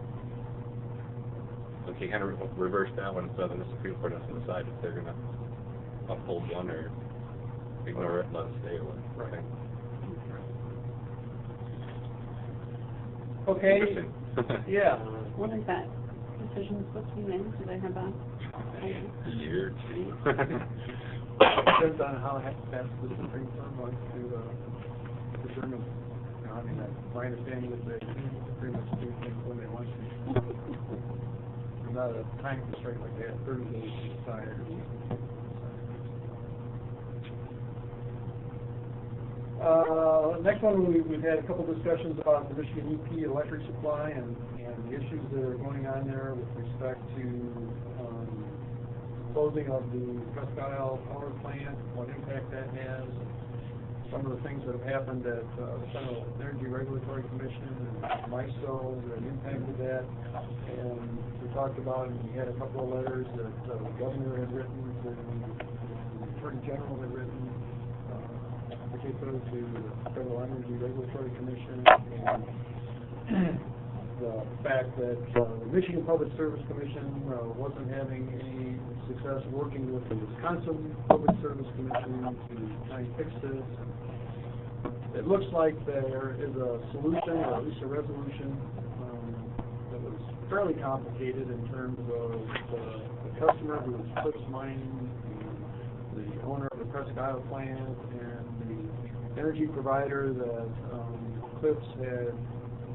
okay, kind of reverse that one, so then the Supreme Court has to decide if they're going to uphold one or ignore it and let it stay or what. Right. Okay. Okay. Interesting. Yeah. When is that decision supposed to be made? Do they have a? A year or two. Depends on how fast the Supreme Court wants to determine. You know, I mean, my understanding is they pretty much do things when they want to. There's not a time constraint like they have 30 days to decide. Next one, we've had a couple discussions about the Michigan UP electric supply and the issues that are going on there with respect to closing of the Presque Isle power plant, what impact that has, some of the things that have happened at the Federal Energy Regulatory Commission and MISO that impacted that. And we talked about, and we had a couple of letters that the governor had written, and the Attorney General had written, particularly to the Federal Energy Regulatory Commission, and the fact that the Michigan Public Service Commission wasn't having any success working with the Wisconsin Public Service Commission to try and fix this. It looks like there is a solution, or at least a resolution, that was fairly complicated in terms of the customer who was Cliffs Mining, the owner of the Presque Isle plant, and the energy provider that Cliffs had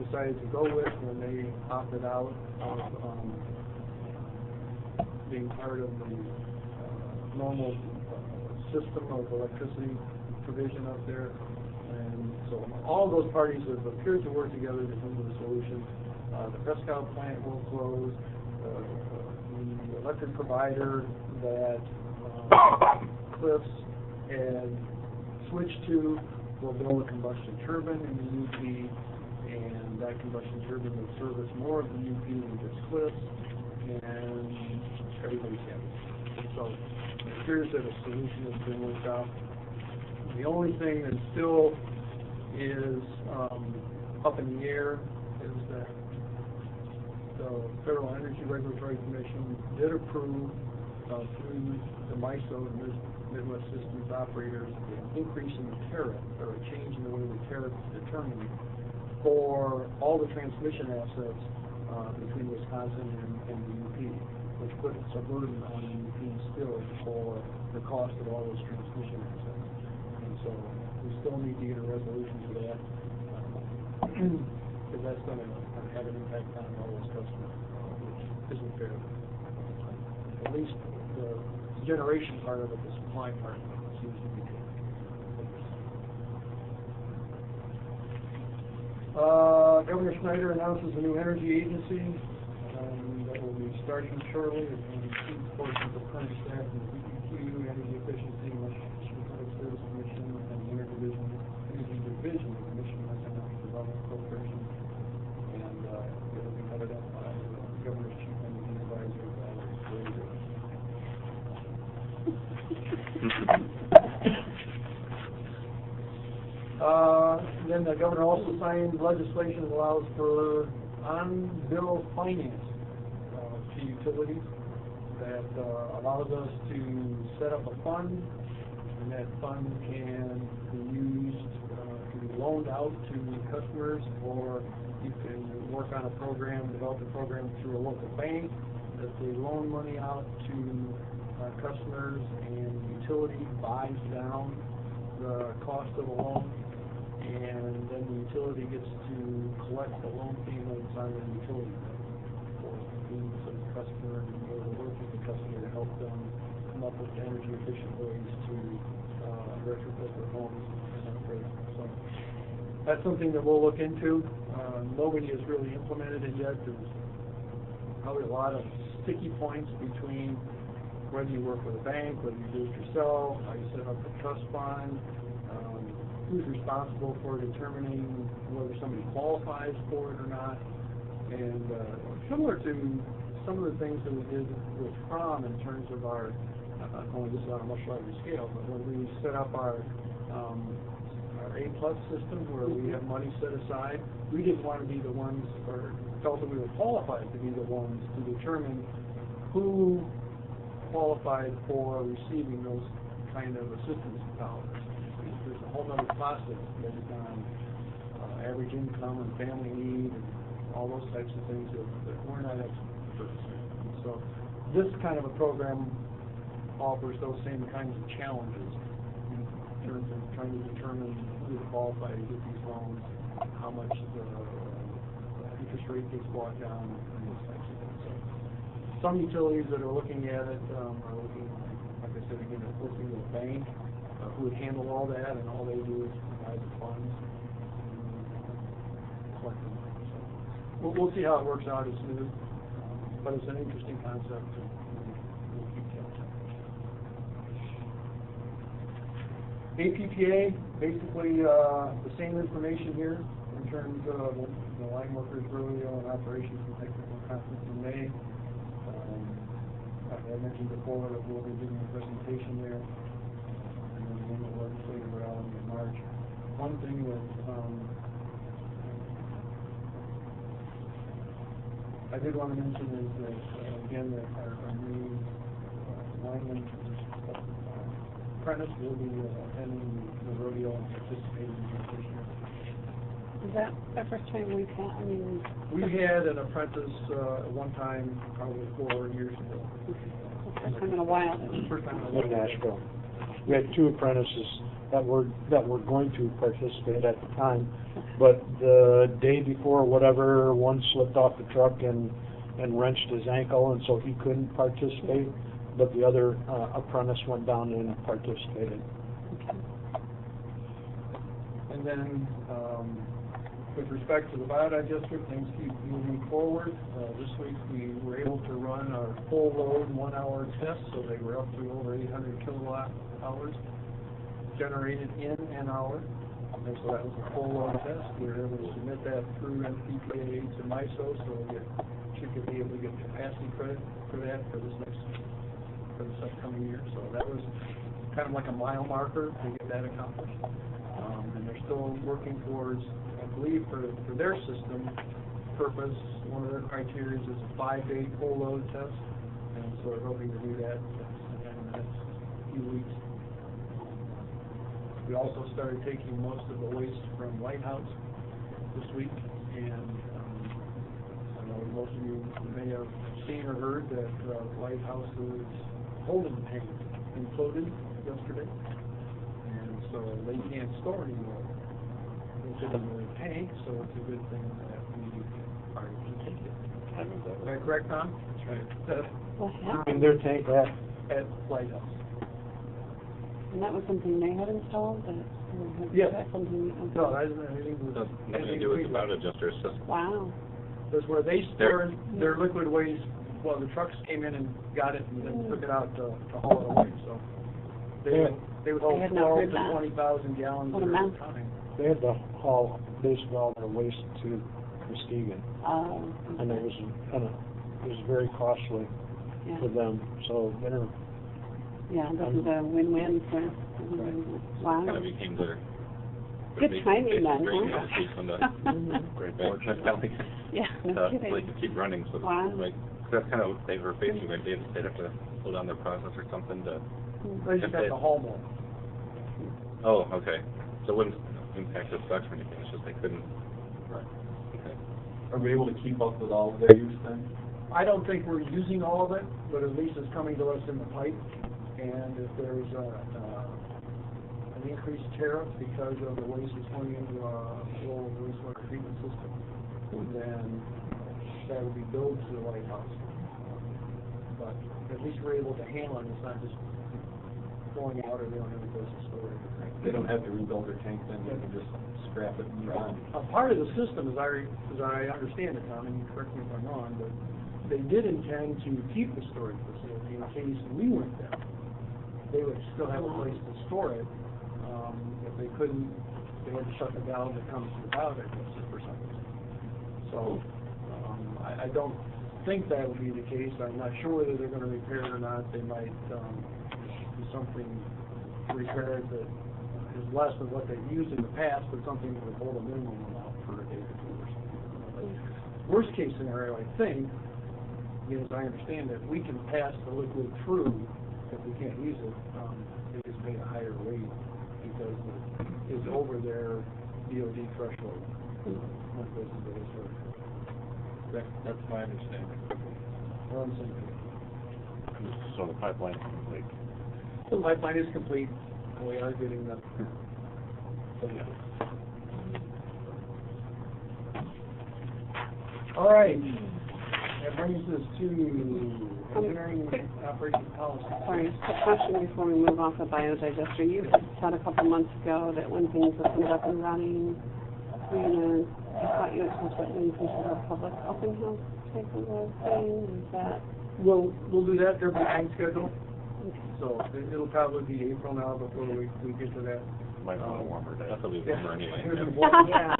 decided to go with when they opted out of being part of the normal system of electricity provision up there. And so all those parties have appeared to work together to come to a solution. The Presque Isle plant will close. The electric provider that Cliffs had switched to will build a combustion turbine in the UP, and that combustion turbine will service more of the UP than just Cliffs, and everybody's happy. So it appears that a solution has been worked out. The only thing that still is up in the air is that the Federal Energy Regulatory Commission did approve through the MISO, the Midwest Systems Operators, an increase in the tariff, or a change in the way the tariff is determined for all the transmission assets between Wisconsin and the UP, which puts a burden on the UP still for the cost of all those transmission assets. And so we still need to get a resolution to that, because that's going to have an impact on all those customers, which isn't fair. At least the generation part of it, the supply part of it, seems to be good. Governor Snyder announces a new energy agency that will be starting shortly. It will include portions of current staff in the PPQ, Energy Efficiency, Michigan Public Service Commission, and the Energy Division of the Michigan Economic Development Corporation. And it'll be headed up by the Governor's Chief Energy Advisor, Then the governor also signed legislation that allows for on-bill finance to utilities that allows us to set up a fund, and that fund can be used to be loaned out to customers, or you can work on a program, develop a program through a local bank that they loan money out to customers, and utility buys down the cost of the loan, and then the utility gets to collect the loan payments on the utility bill for the convenience of the customer, and be able to work with the customer to help them come up with energy efficient ways to retrofit their homes and upgrade. So that's something that we'll look into. Nobody has really implemented it yet. There's probably a lot of sticky points between whether you work with a bank, whether you do it yourself, how you set up a trust fund, who's responsible for determining whether somebody qualifies for it or not. And similar to some of the things that we did with PROM in terms of our, only this is on a much larger scale, but when we set up our A-plus system where we have money set aside, we didn't want to be the ones, or felt that we were qualified to be the ones to determine who qualified for receiving those kind of assistance dollars. There's a whole other process based on average income and family need and all those types of things that we're not experts in. So this kind of a program offers those same kinds of challenges in terms of trying to determine who is qualified to get these loans, how much the interest rate gets brought down, and those types of things. So some utilities that are looking at it are looking, like I said again, working with a bank who would handle all that, and all they do is provide the funds and collect them. So we'll see how it works out as smooth, but it's an interesting concept. We'll keep that. APPA, basically the same information here in terms of the line workers rodeo and operations and technical conference in May. Like I mentioned before, we'll be doing a presentation there. In the legislative rally in March. One thing that I did want to mention is that, again, that our new lineman apprentice will be attending the rodeo and participating in it this year. Is that the first time we've had, I mean... We had an apprentice one time, probably 4 years ago. First time in a while. First time in a In while. Nashville. We had 2 apprentices that were going to participate at the time, but the day before, whatever, one slipped off the truck and wrenched his ankle, and so he couldn't participate, but the other apprentice went down and participated. And then, with respect to the biodigester, things keep moving forward. This week we were able to run our full load 1 hour test, so they were up to over 800 kilowatt hours generated in an hour. And so that was a full load test. We were able to submit that through NFPA to MISO, so we should be able to get capacity credit for that for this upcoming year. So that was kind of like a mile marker to get that accomplished. And they're still working towards, I believe, for their system purpose, one of their criteria is a 5-day full load test, and so they're hoping to do that in the next few weeks. We also started taking most of the waste from Lighthouse this week, and I know most of you may have seen or heard that Lighthouse's holding tank imploded yesterday. So they can't store anymore within the tank, so it's a good thing that we are able to take it. Is that correct, Tom? That's right. In their tank At Lighthouse. And that was something they had installed? Yes. Something, okay. No, that isn't anything to do with Nothing to do with the biodigester system. Wow. That's where they store their liquid waste. Well, the trucks came in and got it and then took it out to haul it away, so. They would hold I had not 12 heard to that. 20,000 gallons What a at a amount. time. they had to haul basically all their waste to Muskegon. And it was it was very costly Yeah. for them, so they're, Yeah, this is a win-win for, wow. Kind of became their. Good timing then, huh? Great bank. Yeah, no They kidding. could keep running, so Wow. like, that's kind of what they were facing, like they'd have to slow down their process or something to. They just got the haul more. Oh, okay. So it wouldn't impact the specs or anything, it's just they couldn't. Right. Okay. Are we able to keep up with all of their use then? I don't think we're using all of it, but at least it's coming to us in the pipe. And if there's an increased tariff because of the waste that's going into Lowell wastewater treatment system, then that would be billed to the White House. But at least we're able to handle it. It's not just going out or they don't have a place to store it. They don't have to rebuild their tank, then they can just scrap it and move on. A part of the system, as I understand it, Tom, and you correct me if I'm wrong, but they did intend to keep the storage facility in case we went down. They would still have a place to store it. If they couldn't, they had to shut the valve that comes to the valve for some reason. So I don't think that would be the case. I'm not sure whether they're going to repair it or not. They might do something to repair it that is less than what they've used in the past, but something that would hold a minimum amount for a day or two or something. But worst case scenario, I think, as I understand it, we can pass the liquid through if we can't use it. They just pay a higher rate because it is over their DOD threshold. One place that is right. That's my understanding. We're on the same page. So the pipeline is complete. The pipeline is complete. We are getting the. All right. That brings us to engineering operations policy. Sorry, just a question before we move off the biodigester. You said a couple months ago that when things opened up and running, I thought you had considered a public open house type of a thing. Is that? We'll do that. They're behind schedule. So it'll probably be April now before we get to that. Might be a little warmer day. That'll be warmer anyway. Yeah.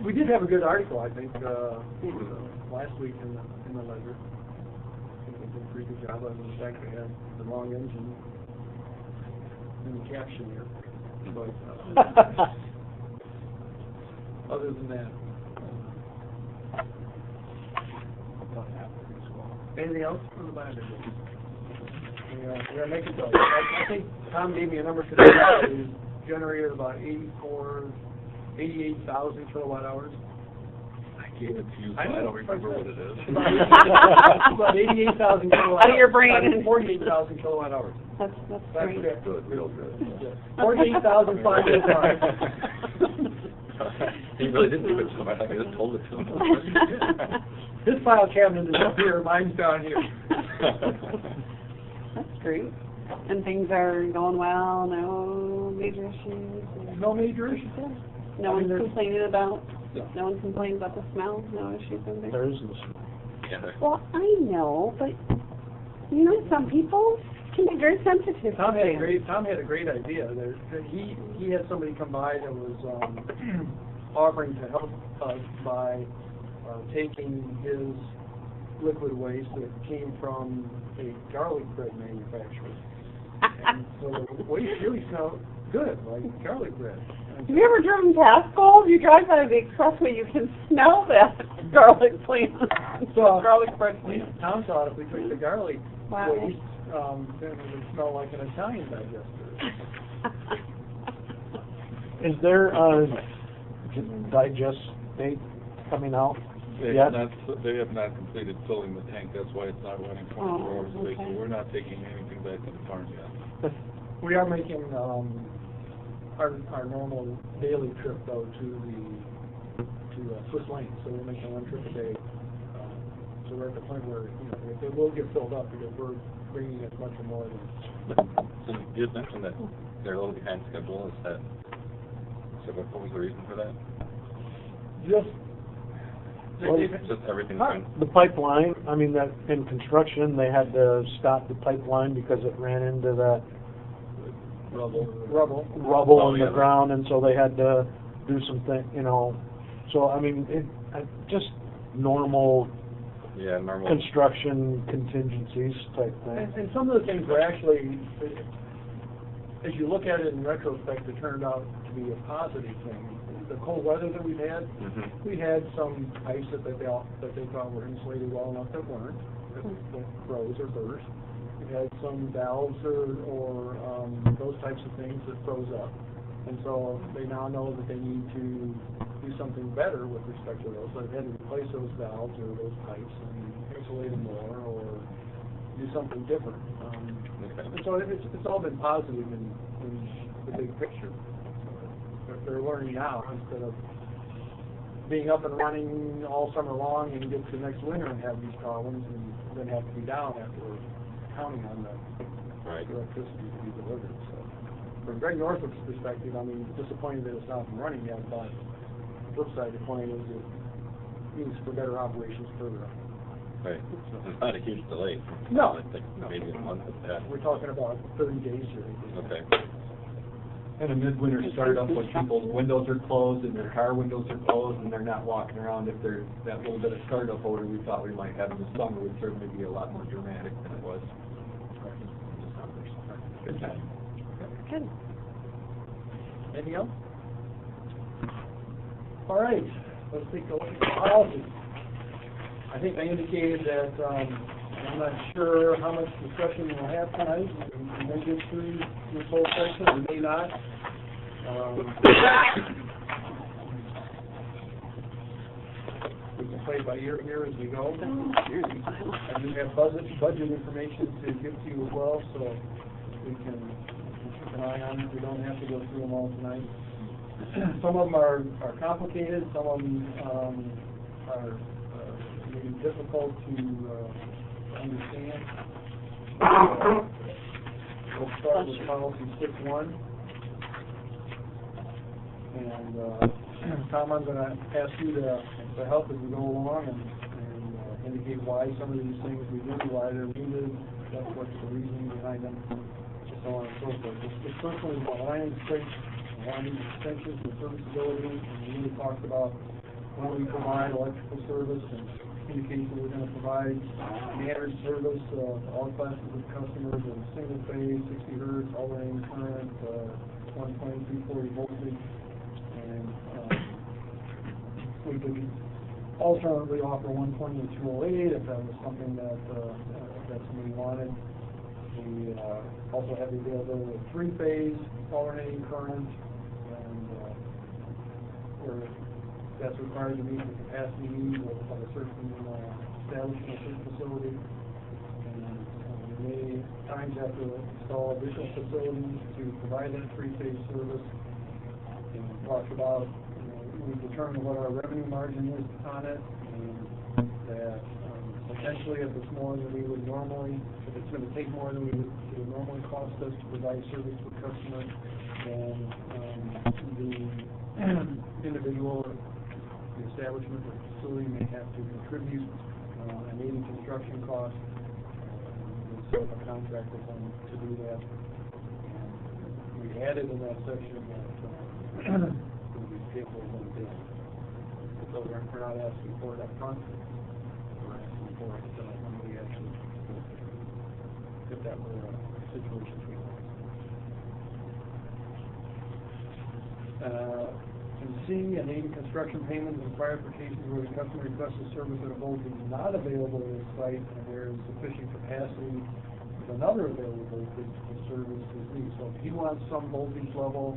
We did have a good article, I think, last week in the Ledger. I think they did a pretty good job of it. In fact, they had the wrong engine in the caption here. But other than that, anything else on the biodiversity? We're making those. I think Tom gave me a number today. It generated about 88,000 kilowatt hours. I gave it to you, so I don't remember what it is. About 88,000 kilowatt hours. Out of your brain. 48,000 kilowatt hours. That's great. Good, real good. 48,505. He really didn't give it to him, I think he just told it to him. His file cabinet is up here, mine's down here. That's great. And things are going well, no major issues? No major issues. No one's complaining about, no one's complaining about the smell, no issues in there? there is no smell. Yeah. Well, I know, but, you know, some people can be very sensitive. Tom had a great idea. He had somebody come by that was offering to help us by taking his liquid waste that came from a garlic bread manufacturer. And so the waste really smelled good, like garlic bread. Have you ever driven past Gold? You drive by the expressway, you can smell that garlic plant. So, Garlic bread plant. Tom thought if we took the garlic Wow. waste, then it would smell like an Italian digester. Is there a digest date coming out They yet? have not completed filling the tank, that's why it's not running 24 hours a day, so okay. we're not taking anything back to the farm yet. We are making our normal daily trip though to Swiss Lane, so we're making one trip a day. So we're at the point where it will get filled up because we're bringing as much or more than. So you had mentioned that they're a little behind schedule, so what was the reason for that? Just everything's been. The pipeline, I mean, that in construction, they had to stop the pipeline because it ran into that Rubble. rubble in yeah. the ground, and so they had to do some So, I mean, just normal Yeah, normal. construction contingencies type thing. And some of the things were actually, as you look at it in retrospect, it turned out to be a positive thing. The cold weather that we've had, we had some pipes that they thought were insulated well enough that weren't, that froze or burst. We had some valves or those types of things that froze up. And so they now know that they need to do something better with respect to those. So they've had to replace those valves or those pipes and insulate them more or do something different. And so it's all been positive in the big picture. They're learning now instead of being up and running all summer long and get to next winter and have these problems and then have to be down after counting on the electricity to be delivered. So from Greg Northrop's perspective, I mean, disappointed that it's not been running yet, but the flip side of the coin is it means for better operations further on. Right. It's not a huge delay. No. I think maybe a month at that. We're talking about 30 days here. Okay. And a midwinter startup when people's windows are closed and their car windows are closed and they're not walking around, if there's that little bit of startup odor we thought we might have in the summer would certainly be a lot more dramatic than it was. Good time. Good. Anything else? All right, let's take a look at the policy. I think I indicated that I'm not sure how much discussion we'll have tonight. We may get through this whole section, we may not. We can play by ear here as we go. I do have budget information to give to you as well, so we can keep an eye on it. We don't have to go through them all tonight. Some of them are complicated, some of them are maybe difficult to understand. We'll start with policy 6.1. And Tom, I'm going to ask you to help as we go along and indicate why some of these things we do, why they're needed, that's what's the reasoning behind them, and so on and so forth. This first one is about line extensions and serviceability, and we really talked about when we provide electrical service and indicates that we're going to provide managed service to all classes of customers in single phase, 60 hertz, alternating current, 120, 240 voltage, and we could alternately offer 120 and 208 if that was something that somebody wanted. We also have the availability of 3-phase alternating current, and where that's required to meet the capacity needs of a certain establishment, a certain facility. And we may times have to install additional facilities to provide that 3-phase service. And we talked about, we determine what our revenue margin is on it, and that potentially if it's more than we would normally, if it's going to take more than it would normally cost us to provide service to a customer, then the individual, the establishment or facility may have to contribute an aiding construction cost and set up a contract with them to do that. And we added in that section that we'll be payable when it is. So we're not asking for it up front. We're asking for it when we actually get that situation we want. And C, an aiding construction payment is required for cases where the customer requests a service at a voltage not available at the site and there is sufficient capacity with another available voltage to service his needs. So if he wants some voltage level,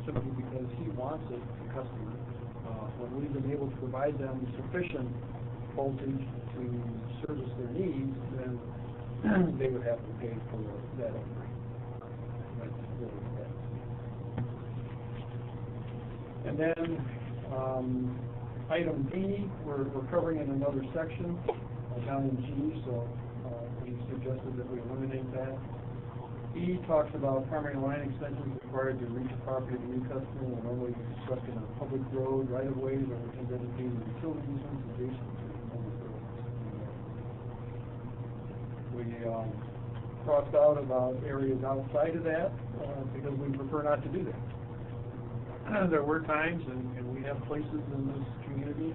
simply because he wants it, the customer, when we've been able to provide them sufficient voltage to service their needs, then they would have to pay for that upgrade. That's really that. And then item D, we're covering in another section down in G, so we suggested that we eliminate that. E talks about primary line extensions required to reach a property of a new customer and normally constructed on a public road, right-of-ways, or within dedicated utility easements adjacent to the public road. We crossed out about areas outside of that because we prefer not to do that. there were times, and we have places in this community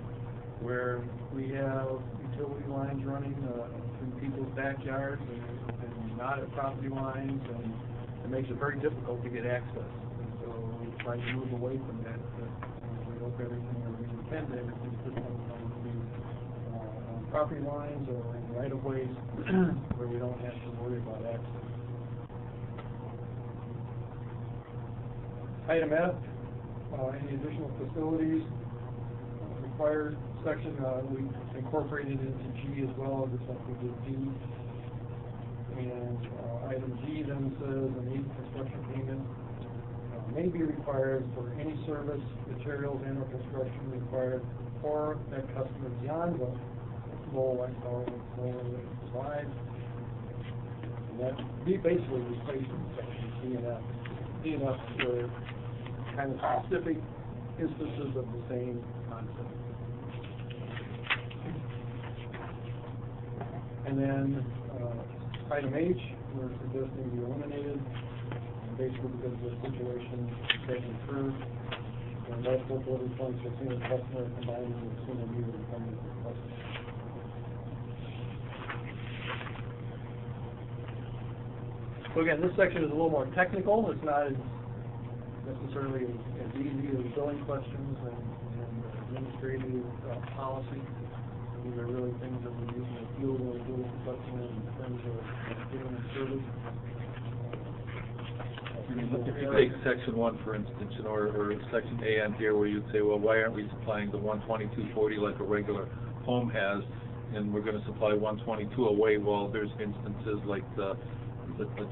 where we have utility lines running through people's backyards and not at property lines, and it makes it very difficult to get access. And so we try to move away from that. We hope everything, or we intend that everything's just going to be on property lines or in right-of-ways where we don't have to worry about access. Item F, any additional facilities required section, we incorporated into G as well, just like we did D. And item G then says a need construction payment may be required for any service, materials, and/or construction required for that customer beyond the Lowell provides. And that basically replacing sections D and F. D and F were kind of specific instances of the same concept. And then item H, we're suggesting be eliminated, basically because of the situation that occurred when multiple delivery points for single customer combined with a single meter coming to the customer. So again, this section is a little more technical. It's not as necessarily as easy as billing questions and administrative policy. These are really things that we use in the field when we deal with the customer in terms of giving them service. If you take section 1, for instance, or section A on here, where you'd say, well, why aren't we supplying the 12240 like a regular home has, and we're going to supply 122 away? Well, there's instances like the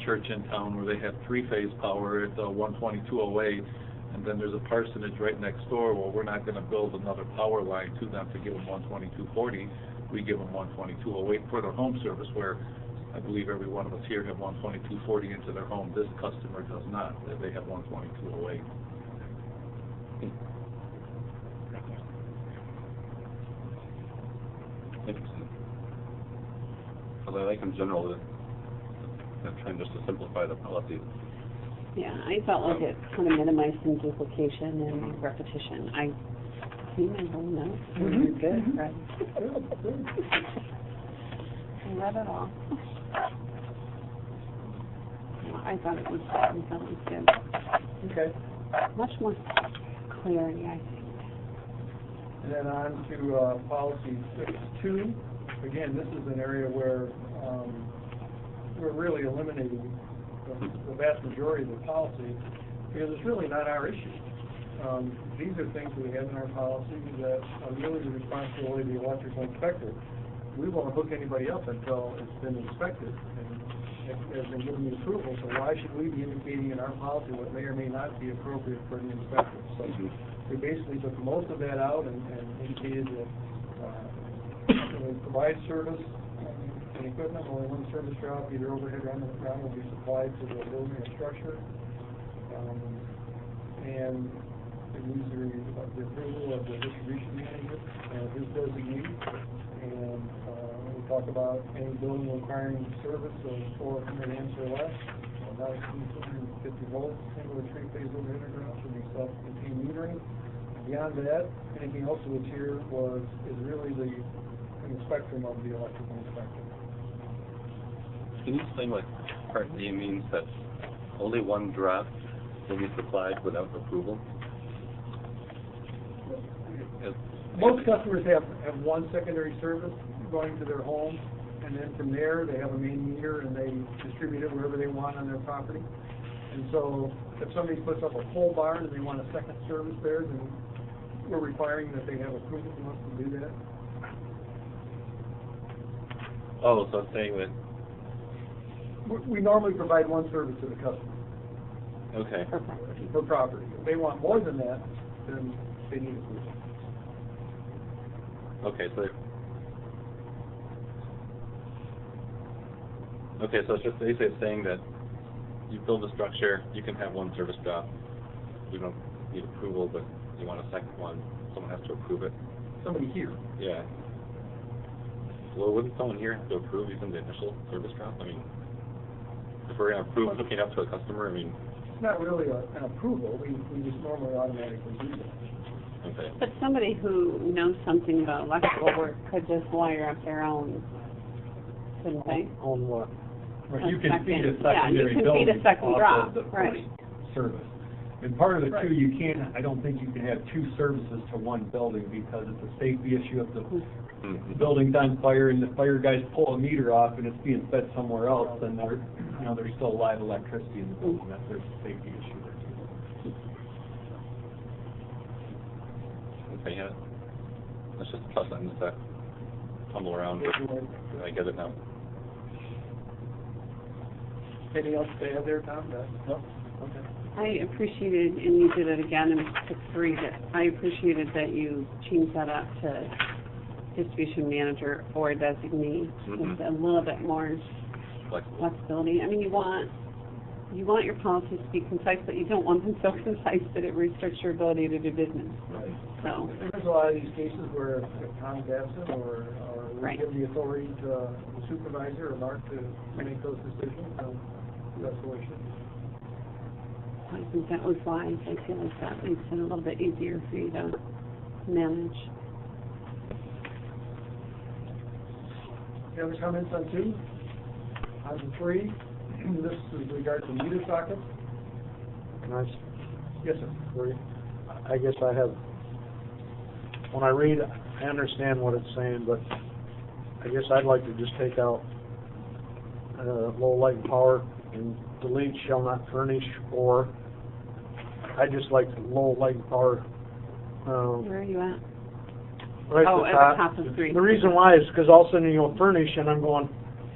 church in town where they have 3-phase power at 122 away, and then there's a parsonage right next door. Well, we're not going to build another power line to them to give them 12240. We give them 12208 for their home service, where I believe every one of us here have 12240 into their home. This customer does not. They have 12208. Interesting. Because I like in general that trying just to simplify the policy. Yeah, I felt like it kind of minimized some duplication and repetition. I see my whole notes. Mhm. Good, right? Good. I read it all. I thought it was good. Okay. Much more clarity, I think. And then on to policy 6.2. Again, this is an area where we're really eliminating the vast majority of the policy because it's really not our issue. These are things we have in our policy that are really the responsibility of the electrical inspector. We won't hook anybody up until it's been inspected and has been given the approval. So why should we be indicating in our policy what may or may not be appropriate for the inspector? So we basically took most of that out and indicated that we provide service and equipment, only one service job, either overhead or underground, will be supplied to the building or structure. And it needs the approval of the distribution manager and his designee. And we talk about any building requiring service of 400 amps or less, not exceeding 250 volts, single or 3-phase overhead underground should be self-contained metering. Beyond that, anything else that was here is really in the spectrum of the electrical inspector. Can you explain what Part D means, that only one draft will be supplied without approval? Most customers have one secondary service going to their home, and then from there they have a main meter and they distribute it wherever they want on their property. And so if somebody puts up a pole barn and they want a second service there, then we're requiring that they have approval from us to do that. Oh, so it's saying that. We normally provide one service to the customer. Okay. Per property. If they want more than that, then they need approval. Okay, so it's just basically saying that you build a structure, you can have one service job. You don't need approval, but you want a second one, someone has to approve it. Somebody here. Yeah. Well, wouldn't someone here have to approve even the initial service drop? I mean, if we're going to approve hooking up to a customer, I mean, It's not really an approval, we just normally automatically do that. Okay. But somebody who knows something about electrical work could just wire up their own, couldn't they? On what? Right, you can feed a Yeah, you secondary can building feed a second off drop, of the right. first service. And part of it too, you can't, I don't think you can have two services to one building because it's a safety issue if the building's on fire and the fire guys pull a meter off and it's being fed somewhere else, then there's still live electricity in the building. There's a safety issue there too. Okay, yeah. That's just a tough sentence to tumble around, but I get it now. Anything else to add there, Tom? No? Okay. I appreciated, and you did it again in 6.3, that I appreciated that you changed that up to distribution manager or designee with a little bit more flexibility. I mean, you want your policies to be concise, but you don't want them so concise that it restricts your ability to do business. Right. So, There's a lot of these cases where if Tom's absent or we Right. give the authority to the supervisor or Mark to make those decisions, that's the way it should be. I think that was wise. I feel like that makes it a little bit easier for you to manage. Any other comments on 2? On 3, this is regard to meter sockets. Can I Yes, sir. I guess I have, when I read, I understand what it's saying, but I guess I'd like to just take out low light and power and delete shall not furnish, or I just like low light and power. Where are you at? Right Oh, at at the top of 3. The reason why is because all of a sudden you go furnish, and I'm going,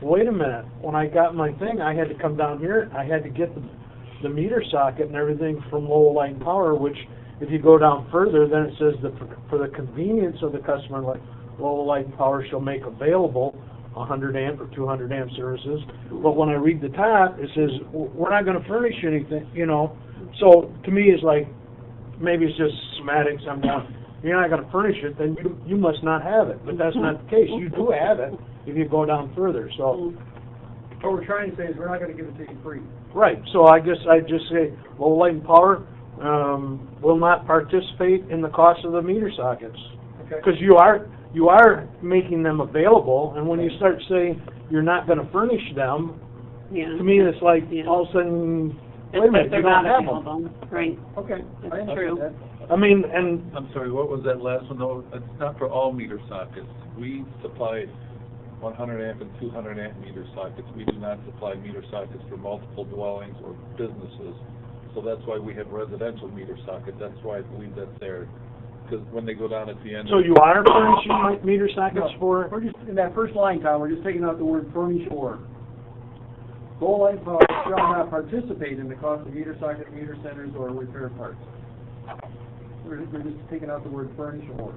wait a minute. When I got my thing, I had to come down here. I had to get the meter socket and everything from low light and power, which if you go down further, then it says that for the convenience of the customer, like low light and power shall make available 100 amp or 200 amp services. But when I read the top, it says we're not going to furnish anything, So to me, it's like maybe it's just semantics. I'm going, you're not going to furnish it, then you must not have it. But that's not the case. You do have it if you go down further. So. What we're trying to say is we're not going to give it to you free. Right. So I guess I just say low light and power will not participate in the cost of the meter sockets. Okay. Because you are making them available, and when you start saying you're not going to furnish them, Yeah. to me it's like Yeah. all of a sudden, It's wait a minute, like you they're don't not have them. available. Right. Okay. That's I understand true. that. I mean, and I'm sorry, what was that last one? No, it's not for all meter sockets. We supply 100 amp and 200 amp meter sockets. We do not supply meter sockets for multiple dwellings or businesses. So that's why we have residential meter sockets. That's why I believe that's there. Because when they go down at the end. so you are furnishing meter sockets for. We're just, in that first line, Tom, we're just taking out the word furnish or. Low light power shall not participate in the cost of meter socket, meter centers, or repair parts. We're just taking out the word furnish or.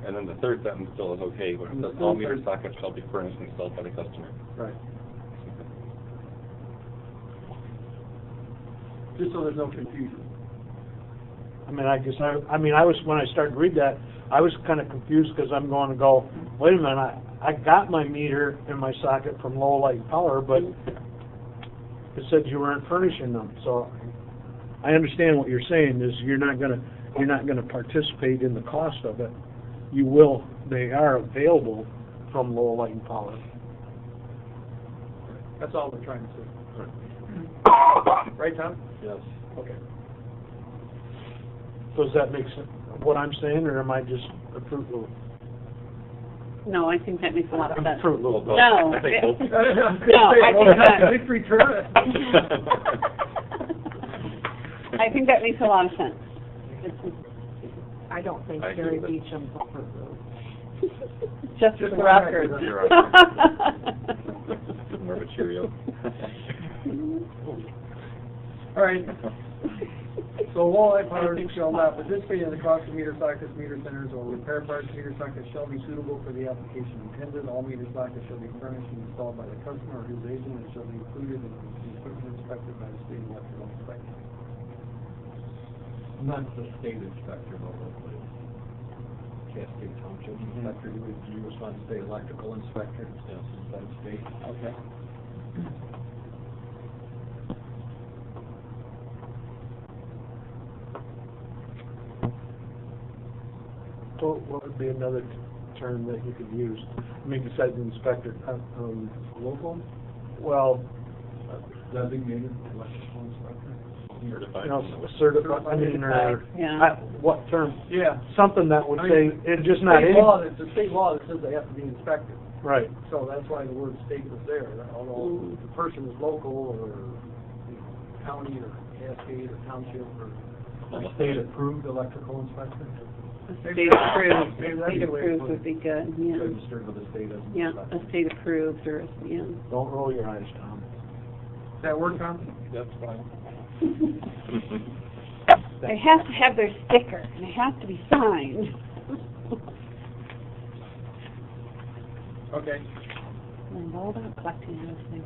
And then the third sentence still is okay, where it says all meter sockets shall be furnished and installed by the customer. Right. Just so there's no confusion. I mean, I was when I started to read that, I was kind of confused because I'm going to go, wait a minute, I got my meter and my socket from low light and power, but it said you weren't furnishing them. So I understand what you're saying is you're not gonna participate in the cost of it. You will. They are available from low light and power. That's all we're trying to say. Right, Tom? Yes. Okay. Does that make sense? What I'm saying, or am I just a Fruit Loop? No, I think that makes a lot of sense. Fruit Loop. No. I think both. No, I think that. Victory turn. I think that makes a lot of sense. I don't think I Gary agree with Beecham's a fruit loop. Just for the for record. the record. More of a Cheerio. All right. So low light power shall not participate in the cost of meter sockets, meter centers, or repair parts. Meter sockets shall be suitable for the application intended. All meter sockets shall be furnished and installed by the customer or his agent and shall be included in the equipment inspected by the state electrical inspector. Not the state inspector, but the Cascade Township inspector. You just want to say electrical inspector instead of state. Okay. what would be another term that you could use? I mean, besides inspector, Local, well, designated electrical inspector. Certified. you know, certified, I mean, or, Yeah. what term? Yeah. Something that would I say, mean, it's just not State any. law, it's a state law that says they have to be inspected, Right, so that's why the word state was there, although if the person is local or, you know, county or Cascade or township or. State approved electrical inspector. State approved, maybe that's state the way to approved put it. would be good, yeah. Registered with the state as an Yeah, inspector. a state approved or, yeah. don't roll your eyes, Tom. Does that work, Tom? That's fine. They have to have their sticker, and it has to be signed. Okay. And all about collecting those things.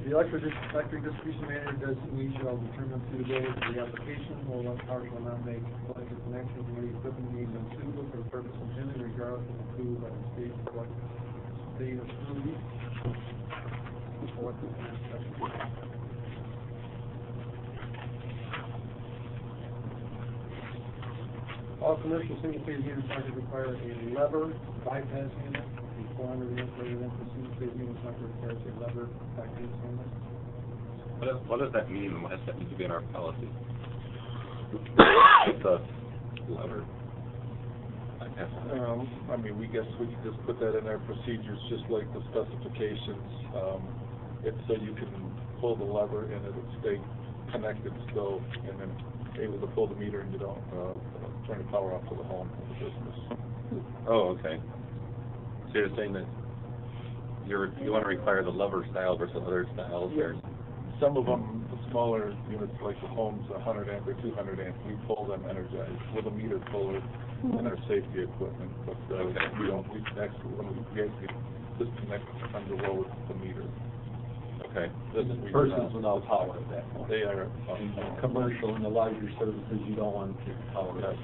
The electric distribution manager designee shall determine suitability for the application, or one power shall not make electric connections or any equipment needs unsuitable for the purpose intended regardless of approved by the state approved. All commercial single-phase units are to require a lever bypass unit. The 400 residential single-phase units are to require a lever bypass unit. What does that mean, and why does that need to be in our policy? It's a lever. I mean, we guess we could just put that in our procedures, just like the specifications. It's so you can pull the lever and it'll stay connected still, and then able to pull the meter and you don't turn the power off to the home or the business. Oh, okay. So you're saying that you want to require the lever style versus other styles, or? Some of them, the smaller units like the homes, 100 amp or 200 amp, we pull them energized with a meter puller and our safety equipment. But we don't. We actually disconnect on the road the meter. Okay. This The we do person's not. without power at that point. They are. In commercial and the larger services, you don't want to take the power out.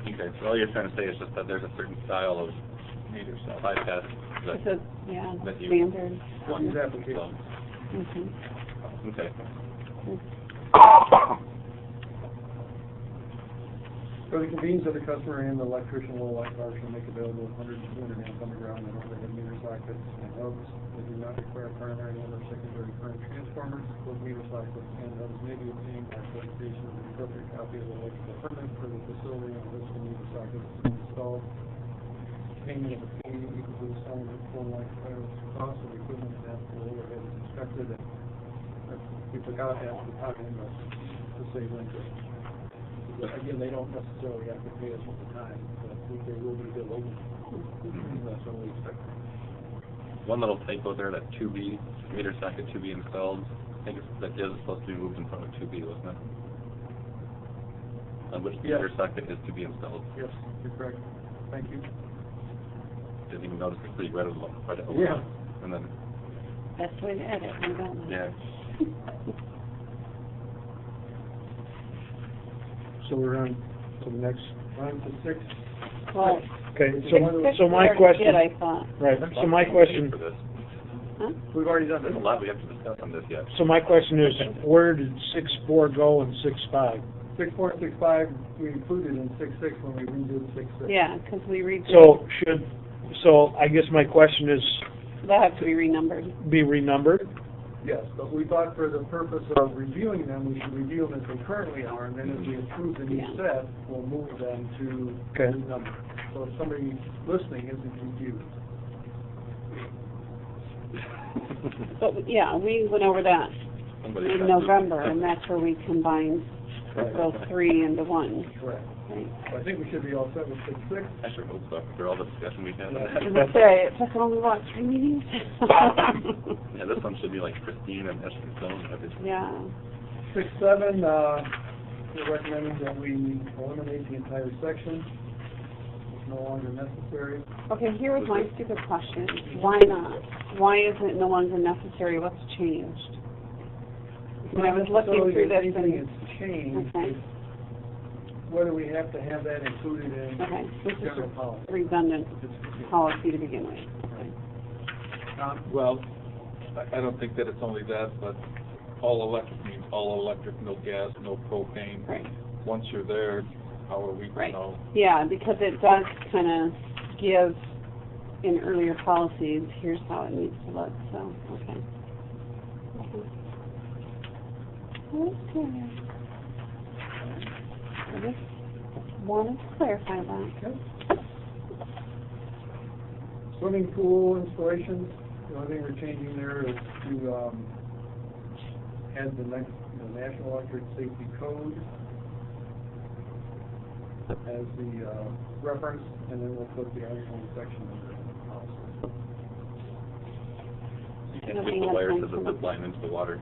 Okay, so all you're trying to say is just that there's a certain style of Meter style. bypass that, It's a, yeah, that you standard. want. These applications. Mhm. Okay. For the convenience of the customer and the electrician, Lowell Light Power shall make available 100 and 200 amp underground and overhead meter sockets and hubs that do not require primary and or secondary current transformers. Those meter sockets and hubs may be obtained by solicitation of an appropriate copy of the electrical permit for the facility on which the meter socket is installed. Payment of a fee equal to the sum of the full life cost of the equipment and after the overhead is inspected. And we forgot to ask the time, but to save interest. Again, they don't necessarily have to pay us at the time, but they will be billed. That's what we expect. One little typo there, that 2B, meter socket 2B installed, I think that is supposed to be moved in front of 2B, wasn't it? On which Yes. meter socket is to be installed. Yes, you're correct. Thank you. Didn't even notice it, so you read it over. Yeah. And then, Best way to edit, I don't know. yeah. So we're on to the next, On to 6. Well, okay, six so my already question, did, I thought. right, so my question, For this. Huh? We've already done There's a that. lot we have to discuss on this yet. so my question is, where did 6.4 go and 6.5? 6.4 and 6.5, we included in 6.6 when we redid 6.6. Yeah, because we redid, So I guess my question is, they'll have to be renumbered. be renumbered? Yes, but we thought for the purpose of reviewing them, we should review them as they currently are, and then as we approve the new Yeah. set, we'll move them to Okay. new number. So if somebody listening isn't confused. But, yeah, we went over that Somebody in got November, moved. and that's where we combined those three into one. Correct. Right. So I think we should be all set with 6.6. I sure hope so, after all the discussion we've had on Yeah. As that. I say, it took only, what, 3 meetings? Yeah, this one should be like pristine and etched in stone. I think. Yeah. 6.7, we're recommending that we eliminate the entire section. It's no longer necessary. Okay, here was my stupid question. Why not? Why is it no longer necessary? What's changed? When I was looking through this Anything and, that's changed, okay, is whether we have to have that included in okay, this is general just policy. redundant policy to begin with. Tom? Well, I don't think that it's only that, but all electric means all electric, no gas, no propane. Right. Once you're there, how are we to Right. know? Yeah, because it does kind of give in earlier policies, here's how it needs to look, so, okay. Okay. I just wanted to clarify that. Okay. Swimming pool installations, the only thing we're changing there is to, add the National Electric Safety Code as the, reference, and then we'll put the actual section in the policy. You can't get the wires to the zip line into the water.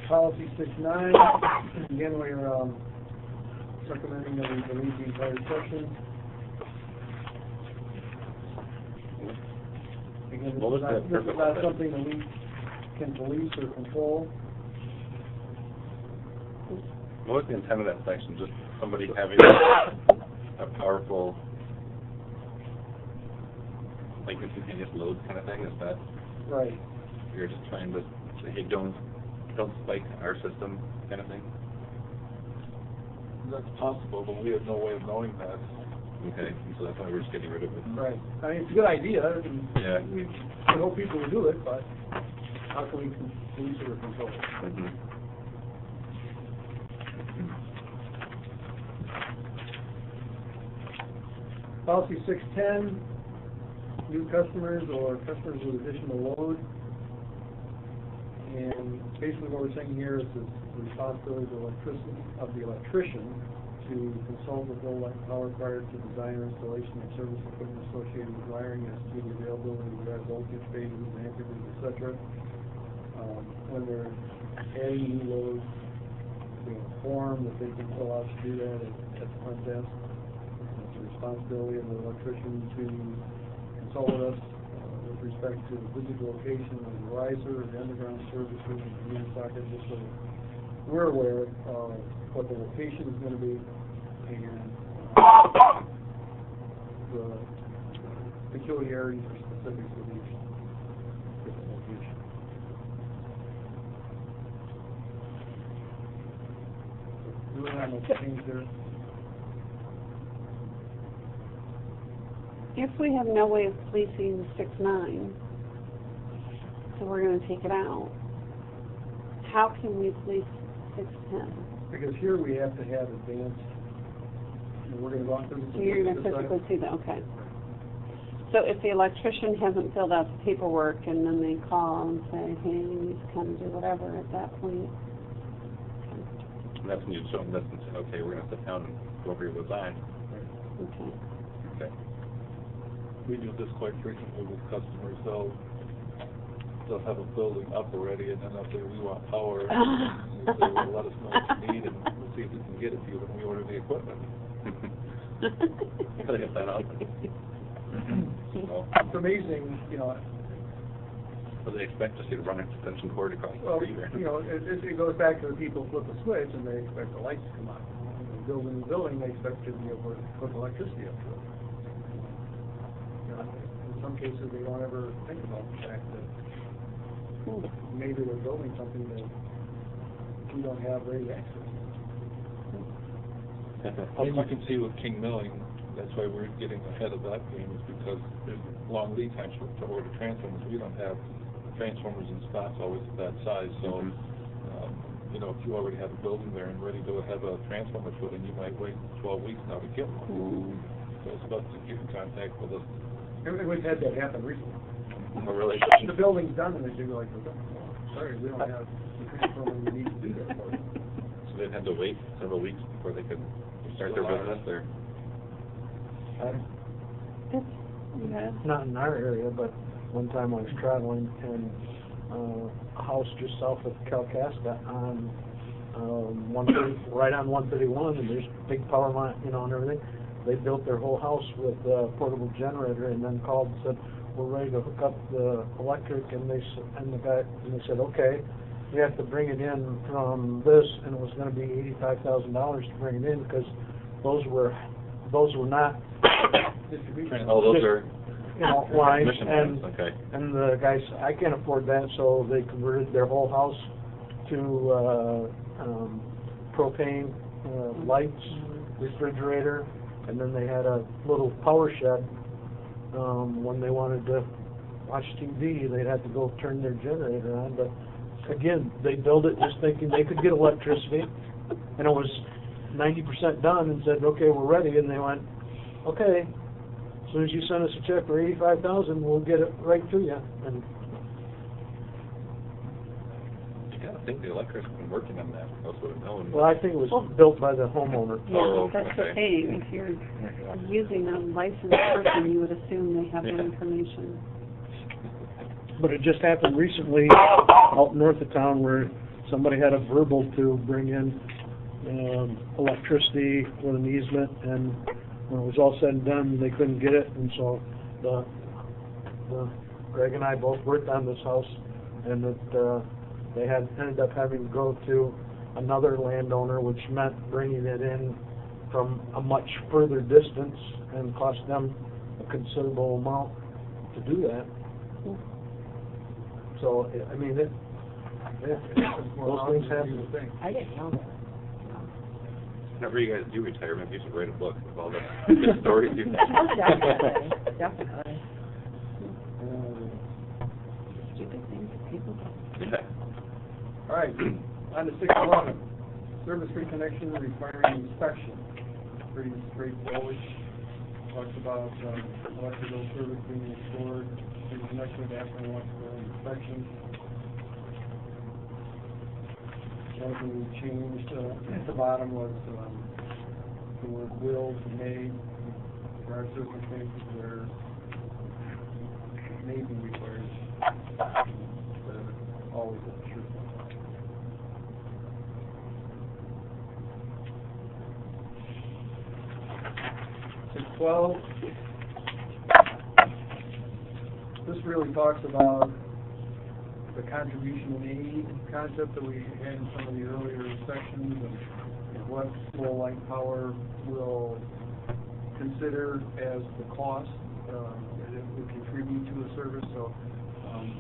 Policy 6-9, again, we're, recommending that we delete the entire section. Again, What was that this purpose is of not that? something that we can police or control. What was the intent of that section? Just somebody having a powerful, like instantaneous load kind of thing? Is that Right. you're just trying to say, hey, don't spike our system kind of thing? That's possible, but we have no way of knowing that. Okay, so that's why we're just getting rid of it. Right. I mean, it's a good idea, and Yeah. we hope people will do it, but how can we police it or control it? Mm-hmm. Policy 610, new customers or customers with additional load. And basically what we're saying here is the responsibility of the electrician to consult with low light power prior to design or installation of service equipment associated with wiring as to the availability of the voltage, phases, amperage, etc. When they're adding new loads, we have a form that they can fill out to do that at the front desk. It's the responsibility of the electrician to consult with us with respect to the physical location of the riser, the underground services, and the unit socket, just so we're aware of what the location is going to be and the peculiarities or specifics of each different location. Really not much change there. If we have no way of policing 6-9, so we're going to take it out, how can we police 6-10? Because here we have to have advanced, we're going to go on through the... So you're going to physically see that, okay. So if the electrician hasn't filled out the paperwork and then they call and say, hey, you need to come do whatever at that point. And that's when you show them this and say, okay, we're going to sit down and go over your design. Okay. Okay. We do this quite frequently with customers. They'll have a building up already, and then they'll say, we want power. And we say, well, let us know what you need, and we'll see if we can get it to you when we order the equipment. Gotta get that out. So, It's amazing, you know, so they expect us to run an extension cord across the well, street, right? you know, it goes back to the people flip a switch and they expect the lights to come on. When they build a new building, they expect to be able to put electricity up to it. You know, in some cases, they don't ever think about the fact that maybe they're building something that we don't have ready access to. As you can see with King Milling, that's why we're getting ahead of that game, is because there's long lead times to order transformers. We don't have transformers in stocks always at that size, so you know, if you already have a building there and ready to have a transformer put in, you might wait 12 weeks now to get one. So it's about to get in contact with us. And we've had that happen recently. Oh, really? The building's done and they do like, sorry, we don't have the transformer we need to do that for you. So they've had to wait several weeks before they could start their business there. Not in our area, but one time I was traveling and a house just south of Calcasta on 130, right on 131, and there's big power line, you know, and everything. They built their whole house with a portable generator, and then called and said, we're ready to hook up the electric, and they said, okay, we have to bring it in from this, and it was going to be $85,000 to bring it in because those were not Oh, those are line, Mission and, lines, okay. and the guy said, I can't afford that, so they converted their whole house to, propane, lights, refrigerator, and then they had a little power shed. When they wanted to watch TV, they'd have to go turn their generator on, but again, they built it just thinking they could get electricity, and it was 90% done, and said, okay, we're ready, and they went, okay, as soon as you send us a check for $85,000, we'll get it right to you. And You gotta think the electric's been working on that, else would have known. well, I think it was built by the homeowner. Oh, That's the okay. thing, if you're using a licensed person, you would assume they have the Yeah. information. But it just happened recently out north of town where somebody had a verbal to bring in electricity with an easement, and when it was all said and done, they couldn't get it, and so Greg and I both worked on this house, and that they had ended up having to go to another landowner, which meant bringing it in from a much further distance and cost them a considerable amount to do that. So, I mean, those things happen. I didn't know that. Whenever you guys do retirement, you should write a book with all the good stories you've Definitely, definitely. Stupid things that people do. Yeah. All right, on to 611, service reconnection requiring inspection. Pretty straightforward. Talks about electrical service being restored, reconnected after an electrical inspection. One thing we changed at the bottom was the word will to may. There are circumstances where may be required, but always a true. 612. This really talks about the contribution and aid concept that we had in some of the earlier sections, and what Lowell Power will consider as the cost that it would contribute to a service. So,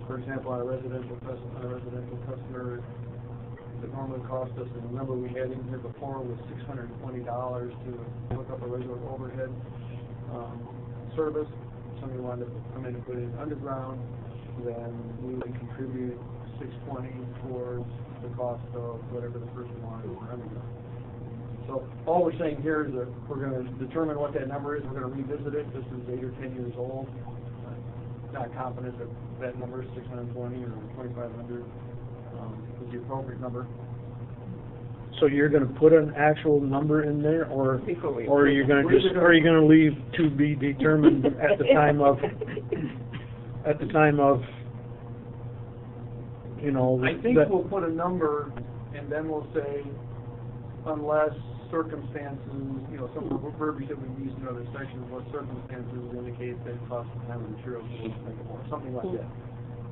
for example, our residential customer, that normally cost us, and the number we had in here before was $620 to hook up a regular overhead service. Somebody wanted to come in and put it underground, then we would contribute $620 towards the cost of whatever the person wanted for underground. So all we're saying here is that we're going to determine what that number is. We're going to revisit it. This is 8 or 10 years old. Not confident that that number is 620 or 2,500 is the appropriate number. So you're going to put an actual number in there, or are you going to just, or are you going to leave to be determined at the time of, you know? I think that- we'll put a number, and then we'll say, unless circumstances, you know, some of the verbiage that we've used in other sections, what circumstances indicate that cost of time and materials will make it more, something like that.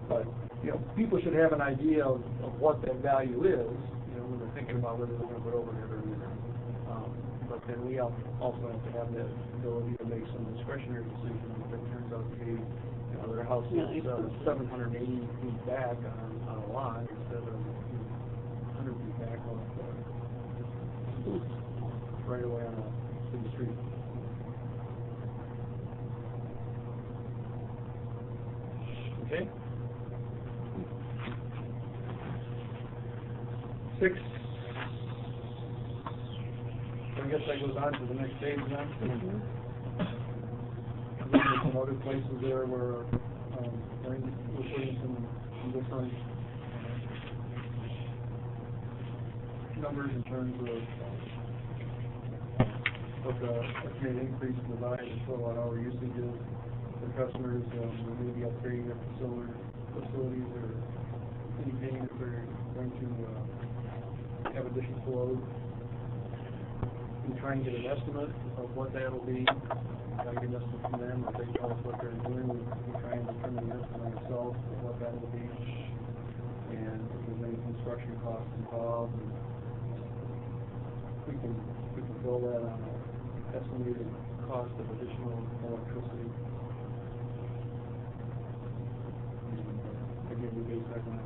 But, you know, people should have an idea of what that value is, you know, when they're thinking about whether they're going to put overhead or not. But then we also have to have the ability to make some discretionary decisions if it turns out to be, you know, their house is 780 feet back on a lot instead of 100 feet back on right away on a city street. Okay. 6. So I guess that goes on to the next page now. There's some other places there where we're putting some different numbers in terms of what the estimated increase in the value of kilowatt-hour usage is for customers. Maybe upgrading their facilities or anything that they're going to have additional load. We try and get an estimate of what that'll be. Try to get an estimate from them, or they tell us what they're doing. We try and determine the estimate ourselves of what that will be, and if there's any construction costs involved. We can build that on an estimated cost of additional electricity. we base that on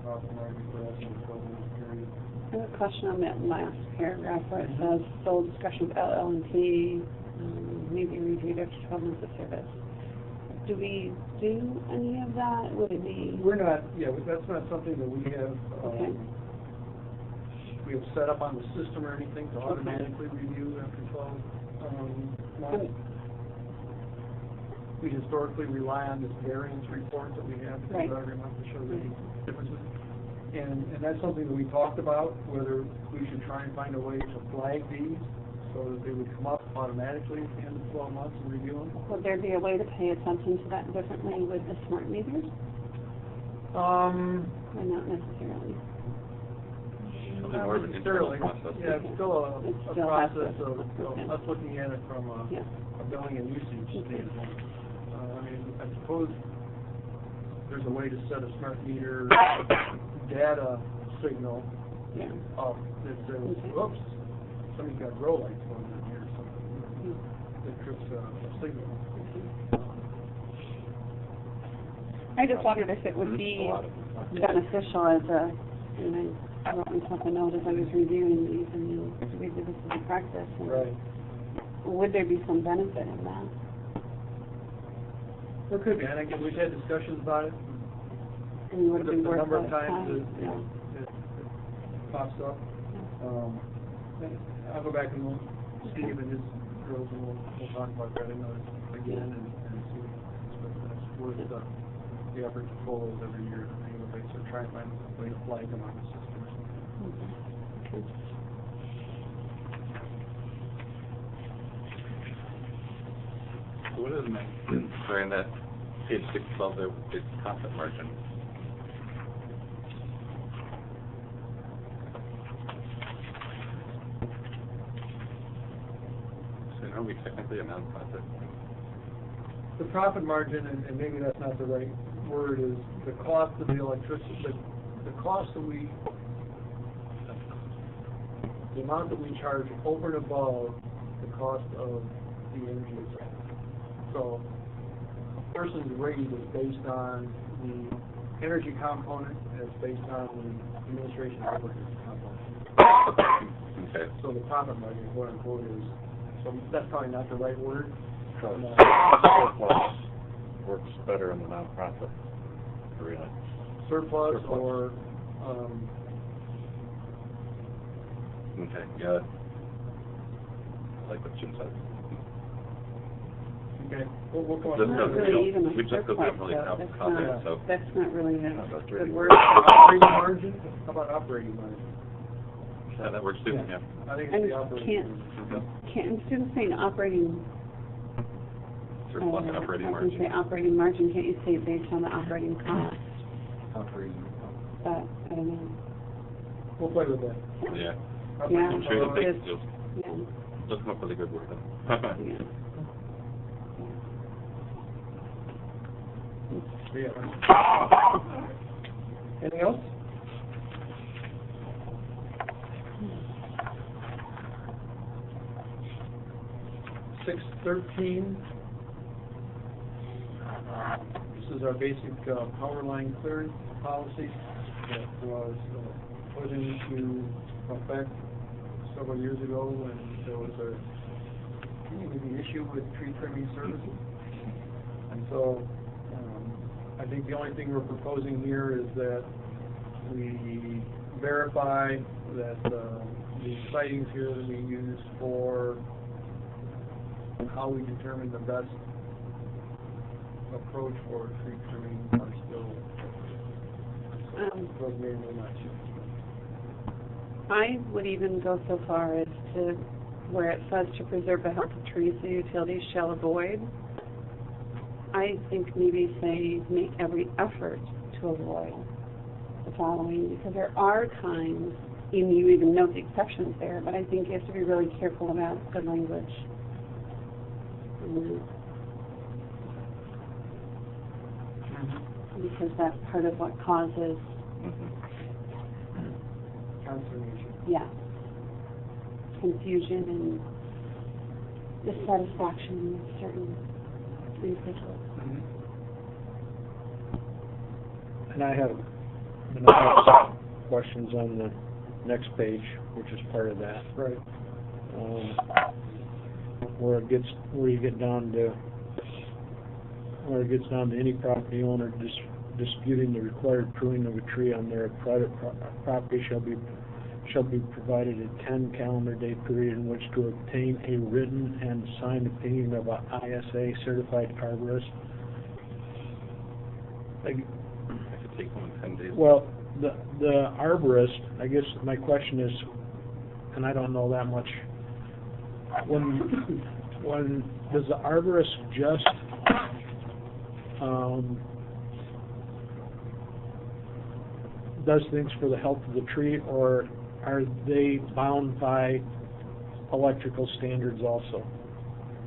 profit margin for us in the 12-month period. I have a question on that last paragraph where it says sole discretion of LL&T, may be reviewed after 12 months of service. Do we do any of that? Would it be? We're not, that's not something that we have, Okay. we have set up on the system or anything to automatically review after 12 months. We historically rely on this variance report that we have to Right. do every month to show the differences. And that's something that we talked about, whether we should try and find a way to flag these so that they would come up automatically at the end of 12 months and review them. Would there be a way to pay attention to that differently with the smart meters? Or not necessarily? Something more of an internal necessarily. process. Yeah, it's still a still has process to- of okay. us looking at it from a billing and usage standpoint. I mean, I suppose there's a way to set a smart meter data signal Yeah. up that says, whoops, somebody's got grow lights going on here or something. That trips a signal. I just wondered if it would be beneficial as a, and I wrote myself a note as I was reviewing these, and then we did this as a practice. And Right. would there be some benefit in that? There could be, and again, we've had discussions about it. And would it The be worth number of the times time? that it pops up. And I'll go back and we'll, Steve and his girls, and we'll talk about that again and see if it's worth the effort to pull those every year. So try and find a way to flag them on the system. Okay. So what is meant, sorry, in that page 612 there, it's profit margin. So are we technically a non-profit? The profit margin, and maybe that's not the right word, is the cost of the electricity, the cost that the amount that we charge over and above the cost of the energy itself. So a person's rate is based on the energy component, and it's based on the administration overhead component. Okay. So the profit margin, quote unquote, is, so that's probably not the right word. Surplus works better in the nonprofit arena. Surplus or, Okay, yeah. I like what Jim said. okay, we'll come up This with doesn't that. Really even a we just surplus, don't really though. have confidence, so. That's not really a that's good really word. Operating margin? How about operating margin? Yeah, that works too, yeah. I think And it's the operating. can't, instead of saying operating, Surplus and operating I was gonna say margin. operating margin, can't you say based on the operating cost? Operating. But, I don't know. We'll play with that. Yeah. Yeah. I'm sure you'll It's- you'll Yeah, come up with a good word then. yeah. Yeah. Anything else? Six 13. This is our basic power line clearance policy that was put into effect several years ago when there was an issue with tree trimming services. And so I think the only thing we're proposing here is that we verify that the sightings here that we use for how we determine the best approach for tree trimming are still, those may or may not change. I would even go so far as to where it says to preserve the health of trees, the utilities shall avoid. I think maybe say make every effort to avoid the following, because there are times, and you even note the exceptions there, but I think you have to be really careful about good language. Because that's part of what causes, Conservation. yeah, confusion and dissatisfaction with certain individuals. And I have some questions on the next page, which is part of that. Right. Where you get down to any property owner disputing the required pruning of a tree on their private property shall be provided a 10 calendar day period in which to obtain a written and signed opinion of a ISA certified arborist. I could take one in 10 days. Well, the arborist, I guess my question is, and I don't know that much, when does the arborist just does things for the health of the tree, or are they bound by electrical standards also?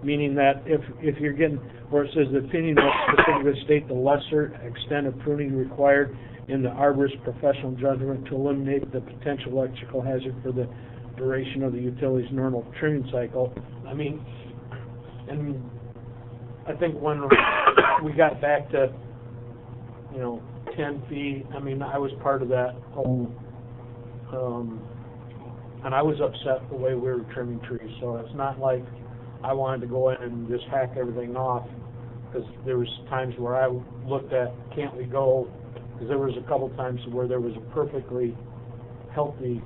Meaning that if you're getting, where it says the opinion will specifically state the lesser extent of pruning required in the arborist's professional judgment to eliminate the potential electrical hazard for the duration of the utility's normal trimming cycle. I mean, and I think when we got back to, 10 feet, I mean, I was part of that whole, and I was upset the way we were trimming trees, so it's not like I wanted to go in and just hack everything off, because there was times where I looked at, can't we go, because there was a couple times where there was a perfectly healthy,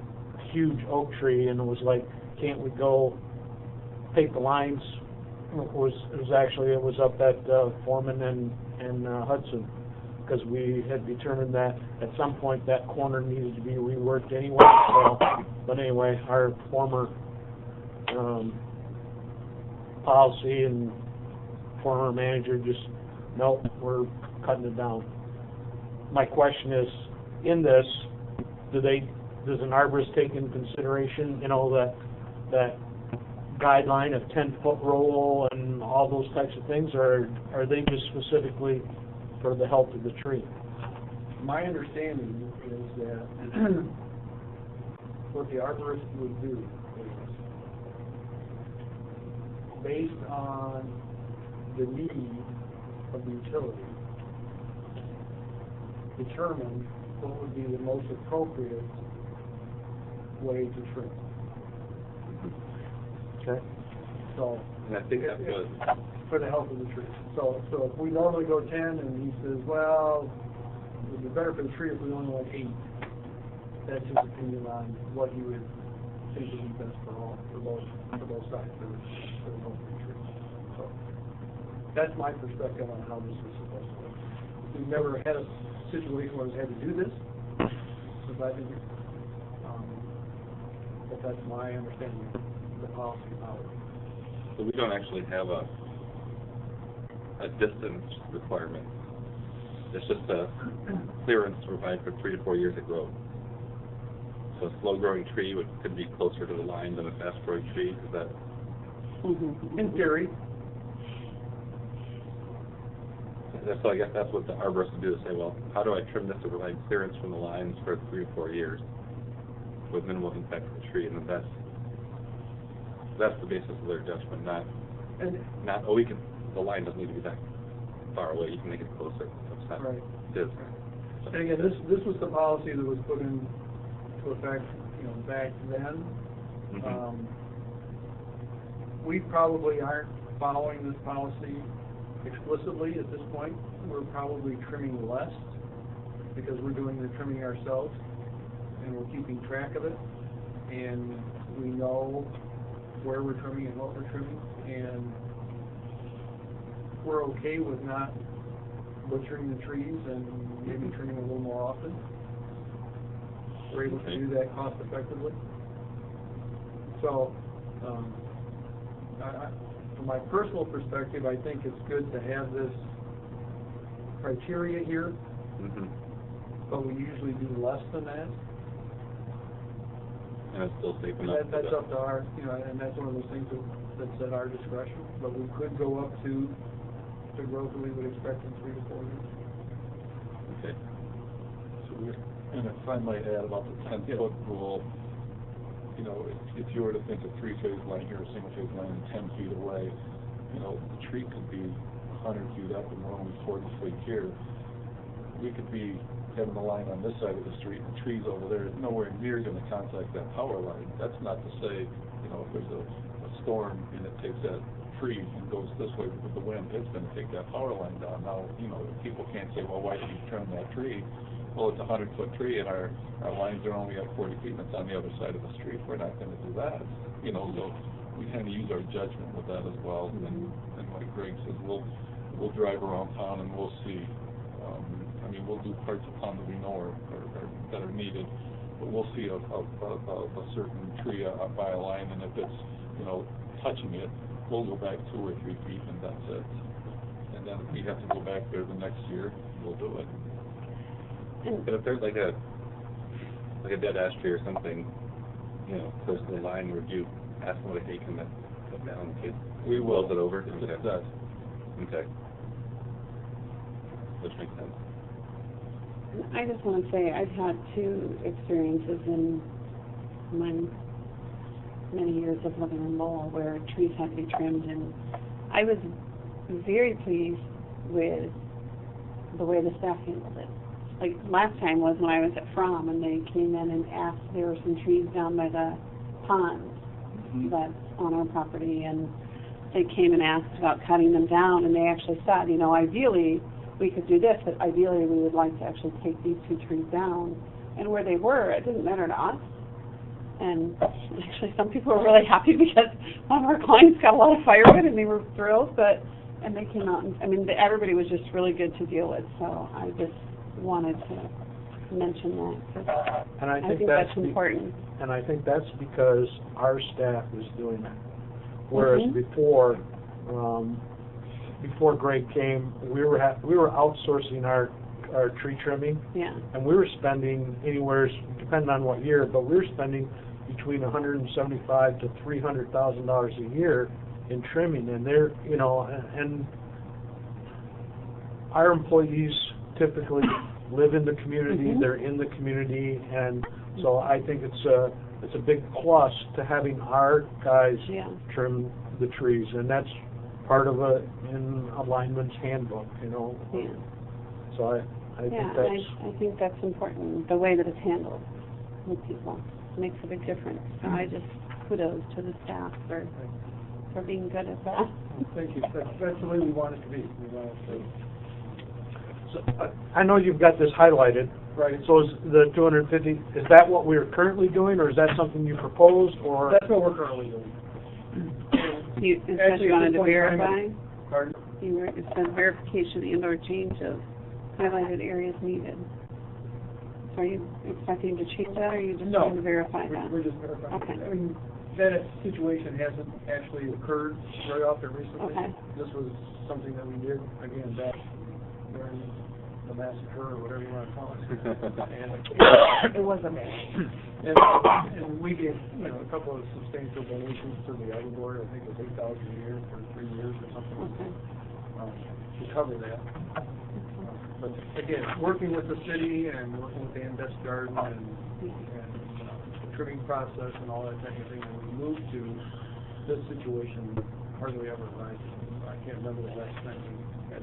huge oak tree, and it was like, can't we go take the lines? It was up at Foreman and Hudson, because we had determined that at some point that corner needed to be reworked anyway. So, but anyway, our former policy and former manager just, nope, we're cutting it down. My question is, in this, does an arborist take into consideration, that guideline of 10-foot roll and all those types of things, or are they just specifically for the health of the tree? My understanding is that what the arborist would do is, based on the need of the utility, determine what would be the most appropriate way to trim. Okay. So, And I think that's good. for the health of the tree. So if we normally go 10, and he says, well, it would be better for the tree if we only went 8. That's his opinion on what he would think would be best for both sides, for the health of the tree. So that's my perspective on how this is supposed to work. We've never had a situation where we've had to do this, since I've been here. But that's my understanding of the policy about it. So we don't actually have a distance requirement. It's just a clearance to provide for 3 to 4 years of growth. So a slow-growing tree could be closer to the line than a fast-growing tree. Is that? In theory. So I guess that's what the arborist would do, to say, well, how do I trim this to provide clearance from the lines for 3 to 4 years with minimal impact to the tree? And then that's the basis of their judgment, not the line doesn't need to be that far away. You can make it closer. That's not Right. it is. And again, this was the policy that was put into effect, back then. Mhm. We probably aren't following this policy explicitly at this point. We're probably trimming less because we're doing the trimming ourselves, and we're keeping track of it, and we know where we're trimming and what we're trimming, and we're okay with not butchering the trees and maybe trimming a little more often. We're able to do that cost effectively. So, from my personal perspective, I think it's good to have this criteria here, Mhm. but we usually do less than that. And it's still safe enough. That's up to our, and that's one of those things that's at our discretion, but we could go up to the growth that we would expect in 3 to 4 years. Okay. So and if I might add about the 10-foot rule, if you were to think a 3-phase line here, a single-phase line 10 feet away, the tree could be 100 feet up and we're only 40 feet here. We could be having the line on this side of the street and trees over there is nowhere near gonna contact that power line. That's not to say, you know, if there's a storm and it takes that tree and goes this way with the wind, it's gonna take that power line down. Now, you know, people can't say, well, why did you trim that tree? Well, it's a 100-foot tree and our lines are only at 40 feet and it's on the other side of the street. We're not gonna do that, you know, so we kind of use our judgment with that as well. And like Greg says, we'll drive around town and we'll see. I mean, we'll do parts of town that we know are that are needed, but we'll see a certain tree by a line, and if it's, you know, touching it, we'll go back 2 or 3 feet, and that's it. And then if we have to go back there the next year, we'll do it. And if there's like a dead ash tree or something, you know, close to the line, would you ask them to take them down in case we will. It over? If it's dead. Okay. Which makes sense. I just want to say I've had 2 experiences in my many years of living in Lowell where trees had to be trimmed, and I was very pleased with the way the staff handled it. Like last time was when I was at Fromm and they came in and asked, there were some trees down by the pond that's on our property, and they came and asked about cutting them down, and they actually said, you know, ideally we could do this, but ideally we would like to actually take these 2 trees down. And where they were, it didn't matter to us. And actually some people were really happy because one of our clients got a lot of firewood and they were thrilled, and they came out and, I mean, everybody was just really good to deal with, so I just wanted to mention that. 'Cause And I think that's important. And I think that's because our staff is doing that. Whereas before Greg came, we were outsourcing our tree trimming. Yeah. And we were spending anywhere, depending on what year, but we were spending between $175,000 to $300,000 a year in trimming, and they're, you know, and our employees typically live in the community, they're in the community, and so I think it's a big plus to having our guys trim the trees, and that's part of in a lineman's handbook, you know. Yeah. So I think that's important, the way that it's handled with people makes a big difference. So I just kudos to the staff for being good at that. Thank you. That's the way we want it to be. We want it to. So, I know you've got this highlighted. Right. So is the 250, is that what we're currently doing, or is that something you proposed, or? That's what we're currently doing. You wanted to verify? Pardon? It says verification and/or change of highlighted areas needed. So are you expecting to change that, or are you just trying to verify that? We're just verifying. Okay. I mean, that situation hasn't actually occurred very often recently. Okay. This was something that we did, again, back during the massacre, or whatever you want to call it. It was a mess. And we gave, you know, a couple of substantial donations to the Ivy Board. I think it was $8,000 a year for 3 years or something to cover that. But again, working with the city and working with the Invest Garden and the trimming process and all that type of thing, when we moved to this situation, hardly ever arises. I can't remember the last time we had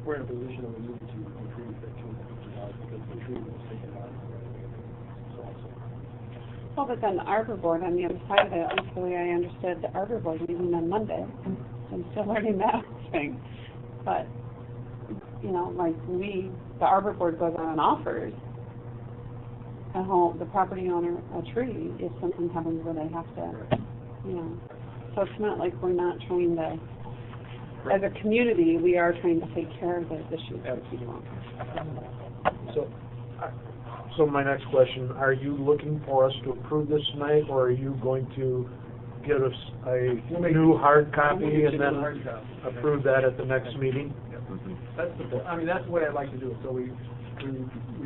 we're in a position that we need to improve that $250 because the tree was taken out. Well, but then the Arbor Board on the other side of it, at least the way I understood the Arbor Board meeting on Monday, I'm still learning that thing. But, you know, like the Arbor Board goes on and offers the property owner a tree if something happens where they have to, you know. So it's not like we're not trying to, as a community, we are trying to take care of those issues for people. So my next question, are you looking for us to approve this tonight, or are you going to give us a new hard copy and then approve that at the next meeting? That's the way I'd like to do it. So we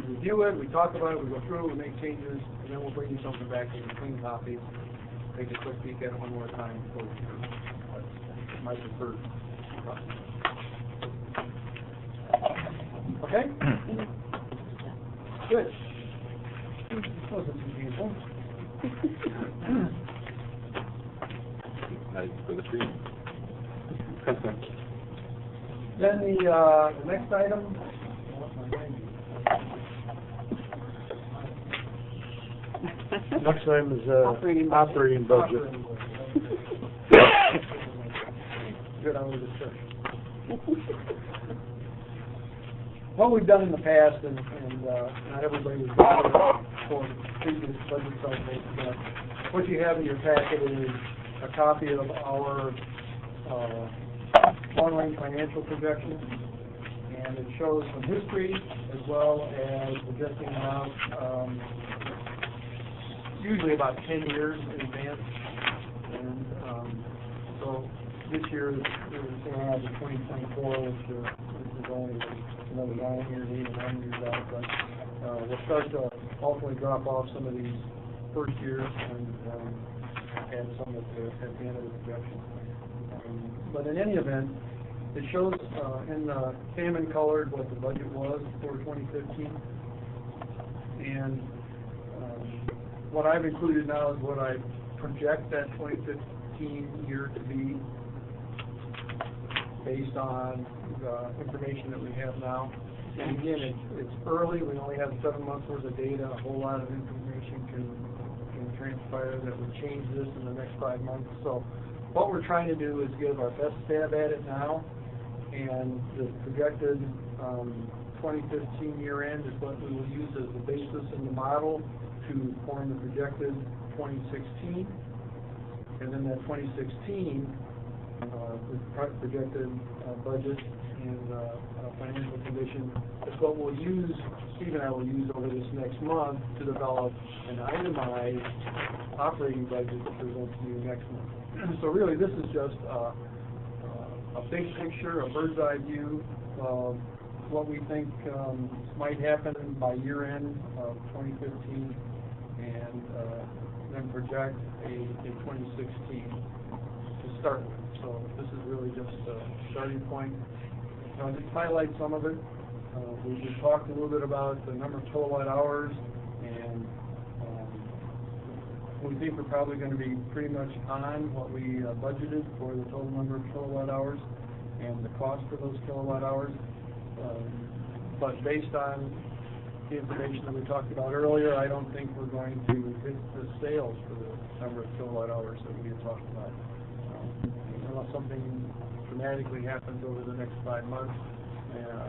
review it, we talk about it, we go through it, we make changes, and then we'll bring you something back with a clean copy. Take a quick peek at it one more time before we do. That's my preferred process. Okay? Good. Wasn't too painful. Nice for the tree. Then the next item Next item is, Operating budget. operating budget. Good on the discussion. What we've done in the past, and not everybody was there for previous budget cycles, but what you have in your packet is a copy of our long-range financial projections, and it shows some history as well as projecting out usually about 10 years in advance. And so this year we're going to have the 2024, which is only another 9 years, 8 or 9 years out, but we'll start to ultimately drop off some of these first years and add some at the end of the projection. But in any event, it shows in salmon colored what the budget was for 2015. And what I've included now is what I project that 2015 year to be based on the information that we have now. And again, it's early. We only have 7 months worth of data. A whole lot of information can transpire that would change this in the next 5 months. So what we're trying to do is give our best stab at it now, and the projected 2015 year end is what we will use as the basis in the model to form the projected 2016. And then that 2016 projected budget and financial condition is what we'll use, Steve and I will use over this next month to develop an itemized operating budget to present to you next month. So really this is just a big picture, a bird's eye view of what we think might happen by year end of 2015, and then project a 2016 to start with. So this is really just a starting point. I'll just highlight some of it. We talked a little bit about the number of kilowatt hours, and we think we're probably going to be pretty much on what we budgeted for the total number of kilowatt hours and the cost for those kilowatt hours. But based on the information that we talked about earlier, I don't think we're going to hit the sales for the number of kilowatt hours that we had talked about. Unless something dramatically happens over the next 5 months,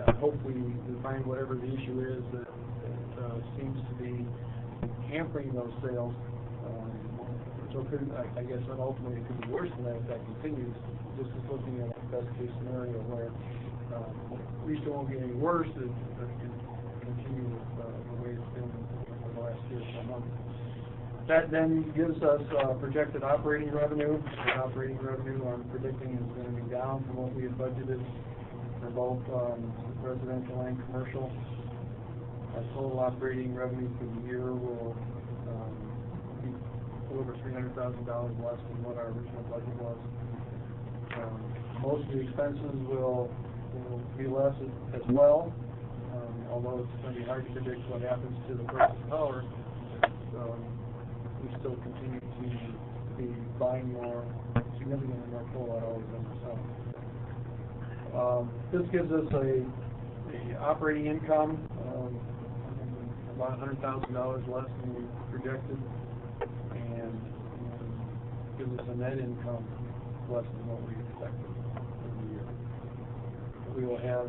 I hope we find whatever the issue is that seems to be hampering those sales. So I guess that ultimately it could be worse than that if that continues. This is looking at a best case scenario where at least it won't get any worse if it can continue the way it's been for the last 3 or 4 months. That then gives us projected operating revenue. The operating revenue I'm predicting is going to be down from what we had budgeted for both residential and commercial. Our total operating revenue for the year will be over $300,000 less than what our original budget was. Most of the expenses will be less as well, although it's going to be hard to predict what happens to the price of power. We still continue to be buying significantly more kilowatt hours than we're selling. This gives us a operating income of about $100,000 less than we projected, and gives us a net income less than what we expected for the year. We will have,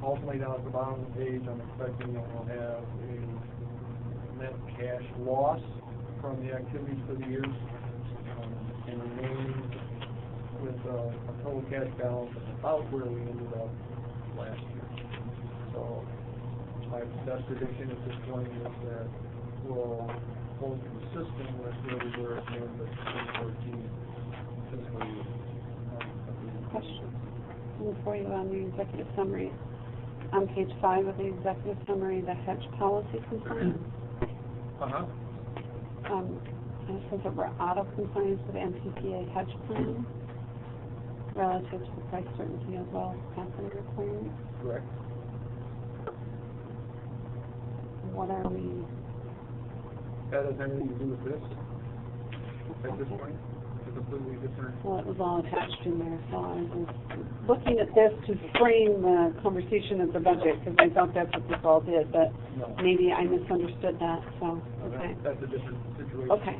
ultimately down at the bottom of the page, I'm expecting that we'll have a net cash loss from the activities for the year, and remain with a total cash balance about where we ended up last year. So my best prediction at this point is that we'll hold consistent with where we were at the end of the 2014 fiscal year. Question for you on the executive summary. On page 5 of the executive summary, the hedge policy component. It says that we're out of compliance with NPPA hedge plan relative to the price certainty as well as capacity requirements. Correct. What are we? That has anything to do with this at this point? a completely different. Well, it was all attached in there, so I was looking at this to frame the conversation of the budget, because I thought that's what this all did, but No. maybe I misunderstood that, so, okay. That's a different situation. Okay.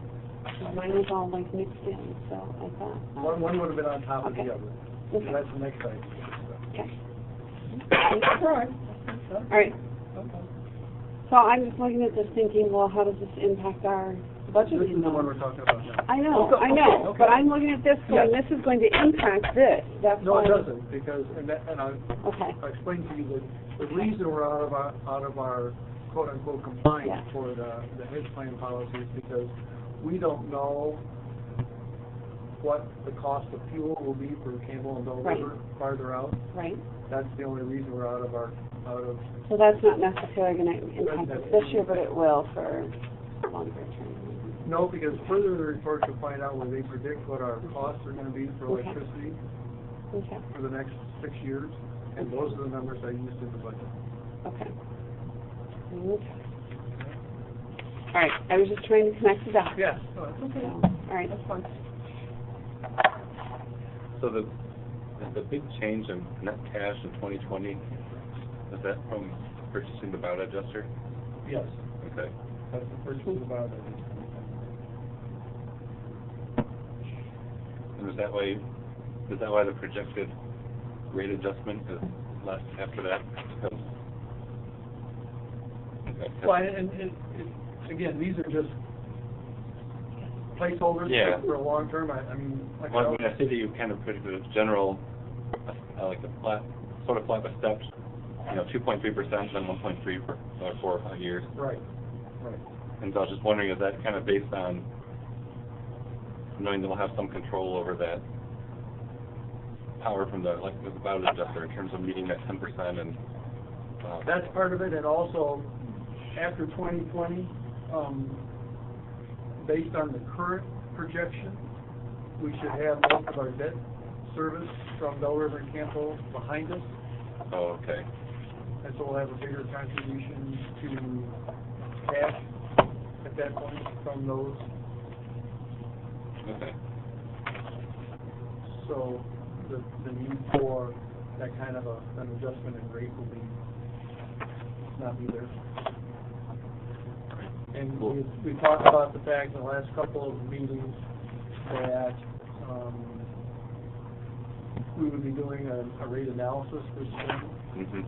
Mine was all like mixed in, so I thought. One would have been on top of Okay. the other. Okay. So that's the next item. Okay. All right. All right. Okay. So I'm just looking at this thinking, well, how does this impact our budget? This is the one we're talking about now. I know, Okay, I know, okay. but I'm looking at this going, Yes. this is going to impact this, that's No, why. it doesn't, because, and I Okay, explained to you that the reason we're out of our quote-unquote compliance Yeah. for the hedge plan policy is because we don't know what the cost of fuel will be for Campbell and Bell Right. River farther out. right. That's the only reason we're out of. So that's not necessarily gonna impact us this year, but it will for longer term. No, because further the report you'll find out where they predict what our costs are gonna be for Okay. electricity Okay, for the next 6 years, and those are the numbers I used in the budget. okay. Okay. All right, I was just trying to connect the dots. Yeah, no, that's So, okay. all right. That's fine. So the big change in net cash in 2020, is that from purchasing the bout adjuster? Yes, Okay. that's the first thing about it. And is that why the projected rate adjustment is less after that? Because, okay. Well, and again, these are just placeholders Yeah. for a long term. I mean, like Well, when I see that you kind of predicted a general, like a flat, sort of flat with steps, 2.3%, then 1.3 for 4 or 5 years. Right, right. And so I was just wondering, is that kind of based on knowing that we'll have some control over that power from the bout adjuster in terms of meeting that 10% and, That's part of it, and also, after 2020, based on the current projection, we should have most of our debt service from Bell River and Campbell behind us, oh, okay. and so we'll have a bigger contribution to cash at that point from those. Okay. So the need for that kind of an adjustment in rate will not be there. And we talked about the fact in the last couple of meetings that we would be doing a rate analysis this spring Mm-hmm.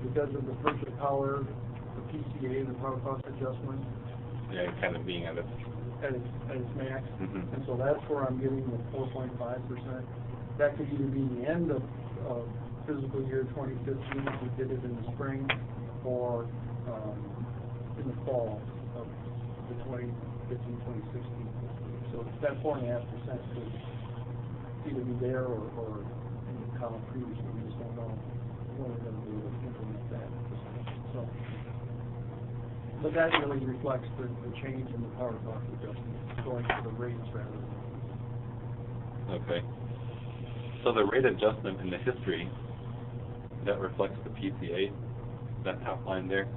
because of the purchase power, the PCA, the power cost adjustment Yeah, kind of being at it. at its max. Mhm. And so that's where I'm getting the 4.5%. That could either be the end of fiscal year 2015, if we did it in the spring, or in the fall of the 2015-2016. So that 4.5% could either be there or in the column previously. We just don't know when we're going to be able to implement that. So, but that really reflects the change in the power cost adjustment, going to the rates rather than. Okay. So the rate adjustment in the history, that reflects the PCA, that top line there?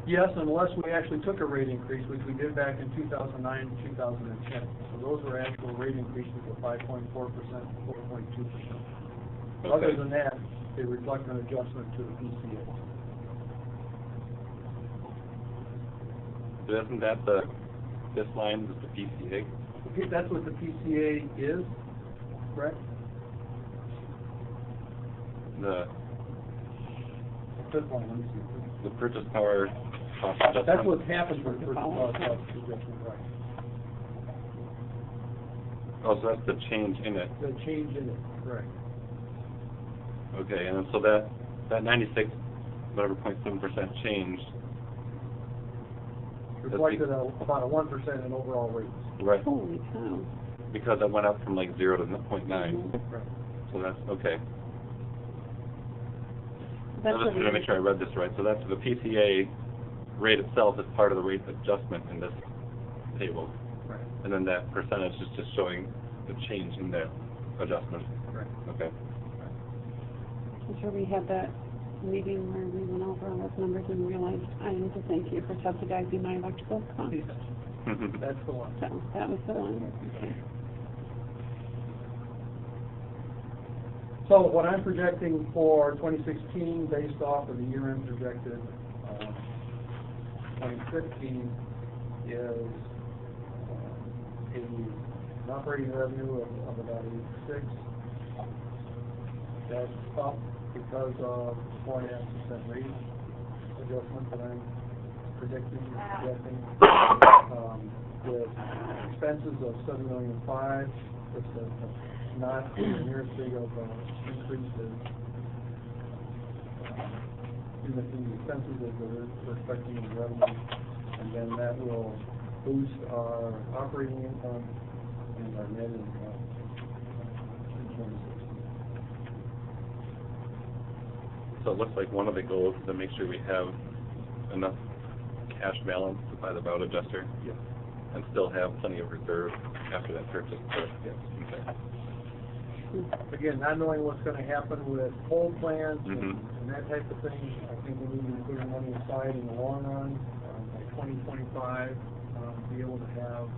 Yes, unless we actually took a rate increase, which we did back in 2009 and 2010. So those were actual rate increases of 5.4%, 4.2%. Other Okay. than that, they reflect an adjustment to the PCA. So isn't that this line is the PCA? Okay, that's what the PCA is, correct? The Fifth line, let me see. the purchase power cost adjustment? That's what happens with purchase power cost adjustment, right? Oh, so that's the change in it. The change in it, correct. Okay, and so that 96, whatever, 0.7% change. Reflected about a 1% in overall rates. Right. Holy cow. Because it went up from like 0 to 0.9. Right. So that's, okay. I That's just what wanted to make sure I read this right. So that's the PCA rate itself is part of the rate adjustment in this table. Right. And then that percentage is just showing the change in that adjustment. Right. Okay. I'm sure we had that meeting where we went over all those numbers and realized I need to thank you for subsidizing my electrical costs. That's the one. So that was the one. Okay. So what I'm projecting for 2016, based off of the year-end projected 2015, is an operating revenue of about 86. That's up because of the 4.5% rate adjustment that I'm predicting, projecting, with expenses of $7.5 million. It's not near as big of an increase as in the expenses as we're expecting in revenue, and then that will boost our operating income and our net income in 2016. So it looks like one of the goals is to make sure we have enough cash balance to buy the bout adjuster. Yes. And still have plenty of reserve after that purchase. Yes. Okay. Again, not knowing what's going to happen with coal plants Mhm. and that type of thing, I think we need to be putting money aside in the long run, by 2025, to be able to have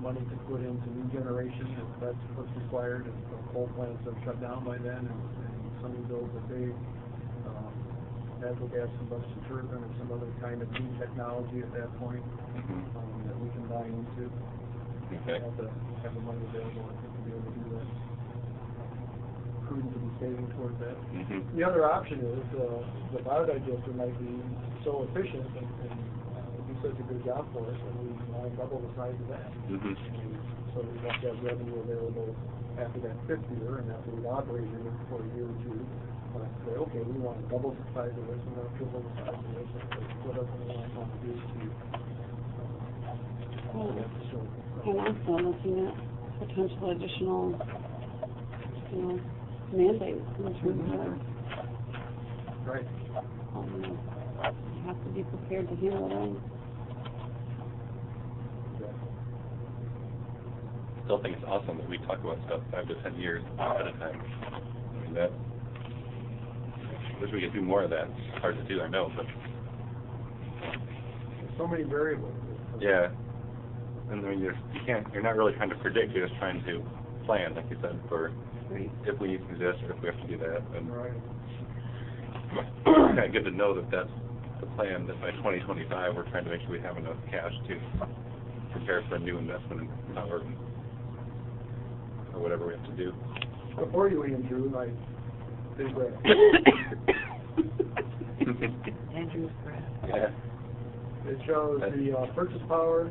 money to put into new generation, if that's what's required, if the coal plants are shut down by then, and somebody builds a big natural gas combustion turbine or some other kind of new technology at that point, that we can buy into. Okay. Have the money available, I think, to be able to do that. Prudent to be saving towards that. Mhm. The other option is, the biodigester might be so efficient and do such a good job for us that we want to double the size of that. Mhm. So we have to have revenue available after that 5th year, and after we've operated it for a year or two. Say, okay, we want to double the size of this, we want to triple the size of this, whatever we want to do to that facility. And also looking at potential additional, mandates in terms of, Right. you have to be prepared to handle it. Still think it's awesome that we talk about stuff 5 to 10 years ahead of time. I mean, that, I wish we could do more of that. It's hard to do, I know, but There's so many variables. yeah. And I mean, you're not really trying to predict, you're just trying to plan, like you said, for Right. if we need to do this or if we have to do that. And Right. it's kind of good to know that that's the plan, that by 2025 we're trying to make sure we have enough cash to prepare for a new investment in power or whatever we have to do. Before you leave, Drew, I did grab. Andrew's breath. Yeah. It shows the purchase power,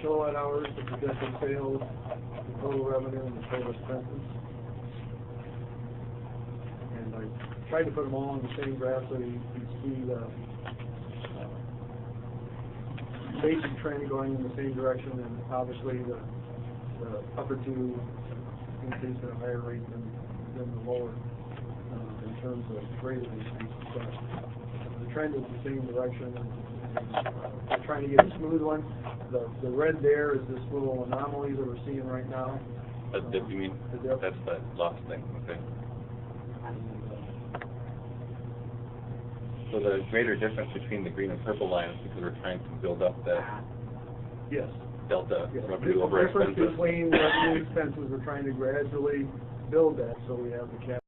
kilowatt hours, the projected sales, the total revenue, and the total expenses. And I tried to put them all in the same graph so you see the basic trend going in the same direction, and obviously the upper two increase at a higher rate than the lower in terms of rate of increase. But the trend is the same direction, and we're trying to get a smooth one. The red there is this little anomaly that we're seeing right now. A dip, you mean? The dip. That's the loss thing, okay. So the greater difference between the green and purple lines, because we're trying to build up that Yes. delta Yes. revenue The over difference expenses. between revenue and expenses, we're trying to gradually build that so we have the cash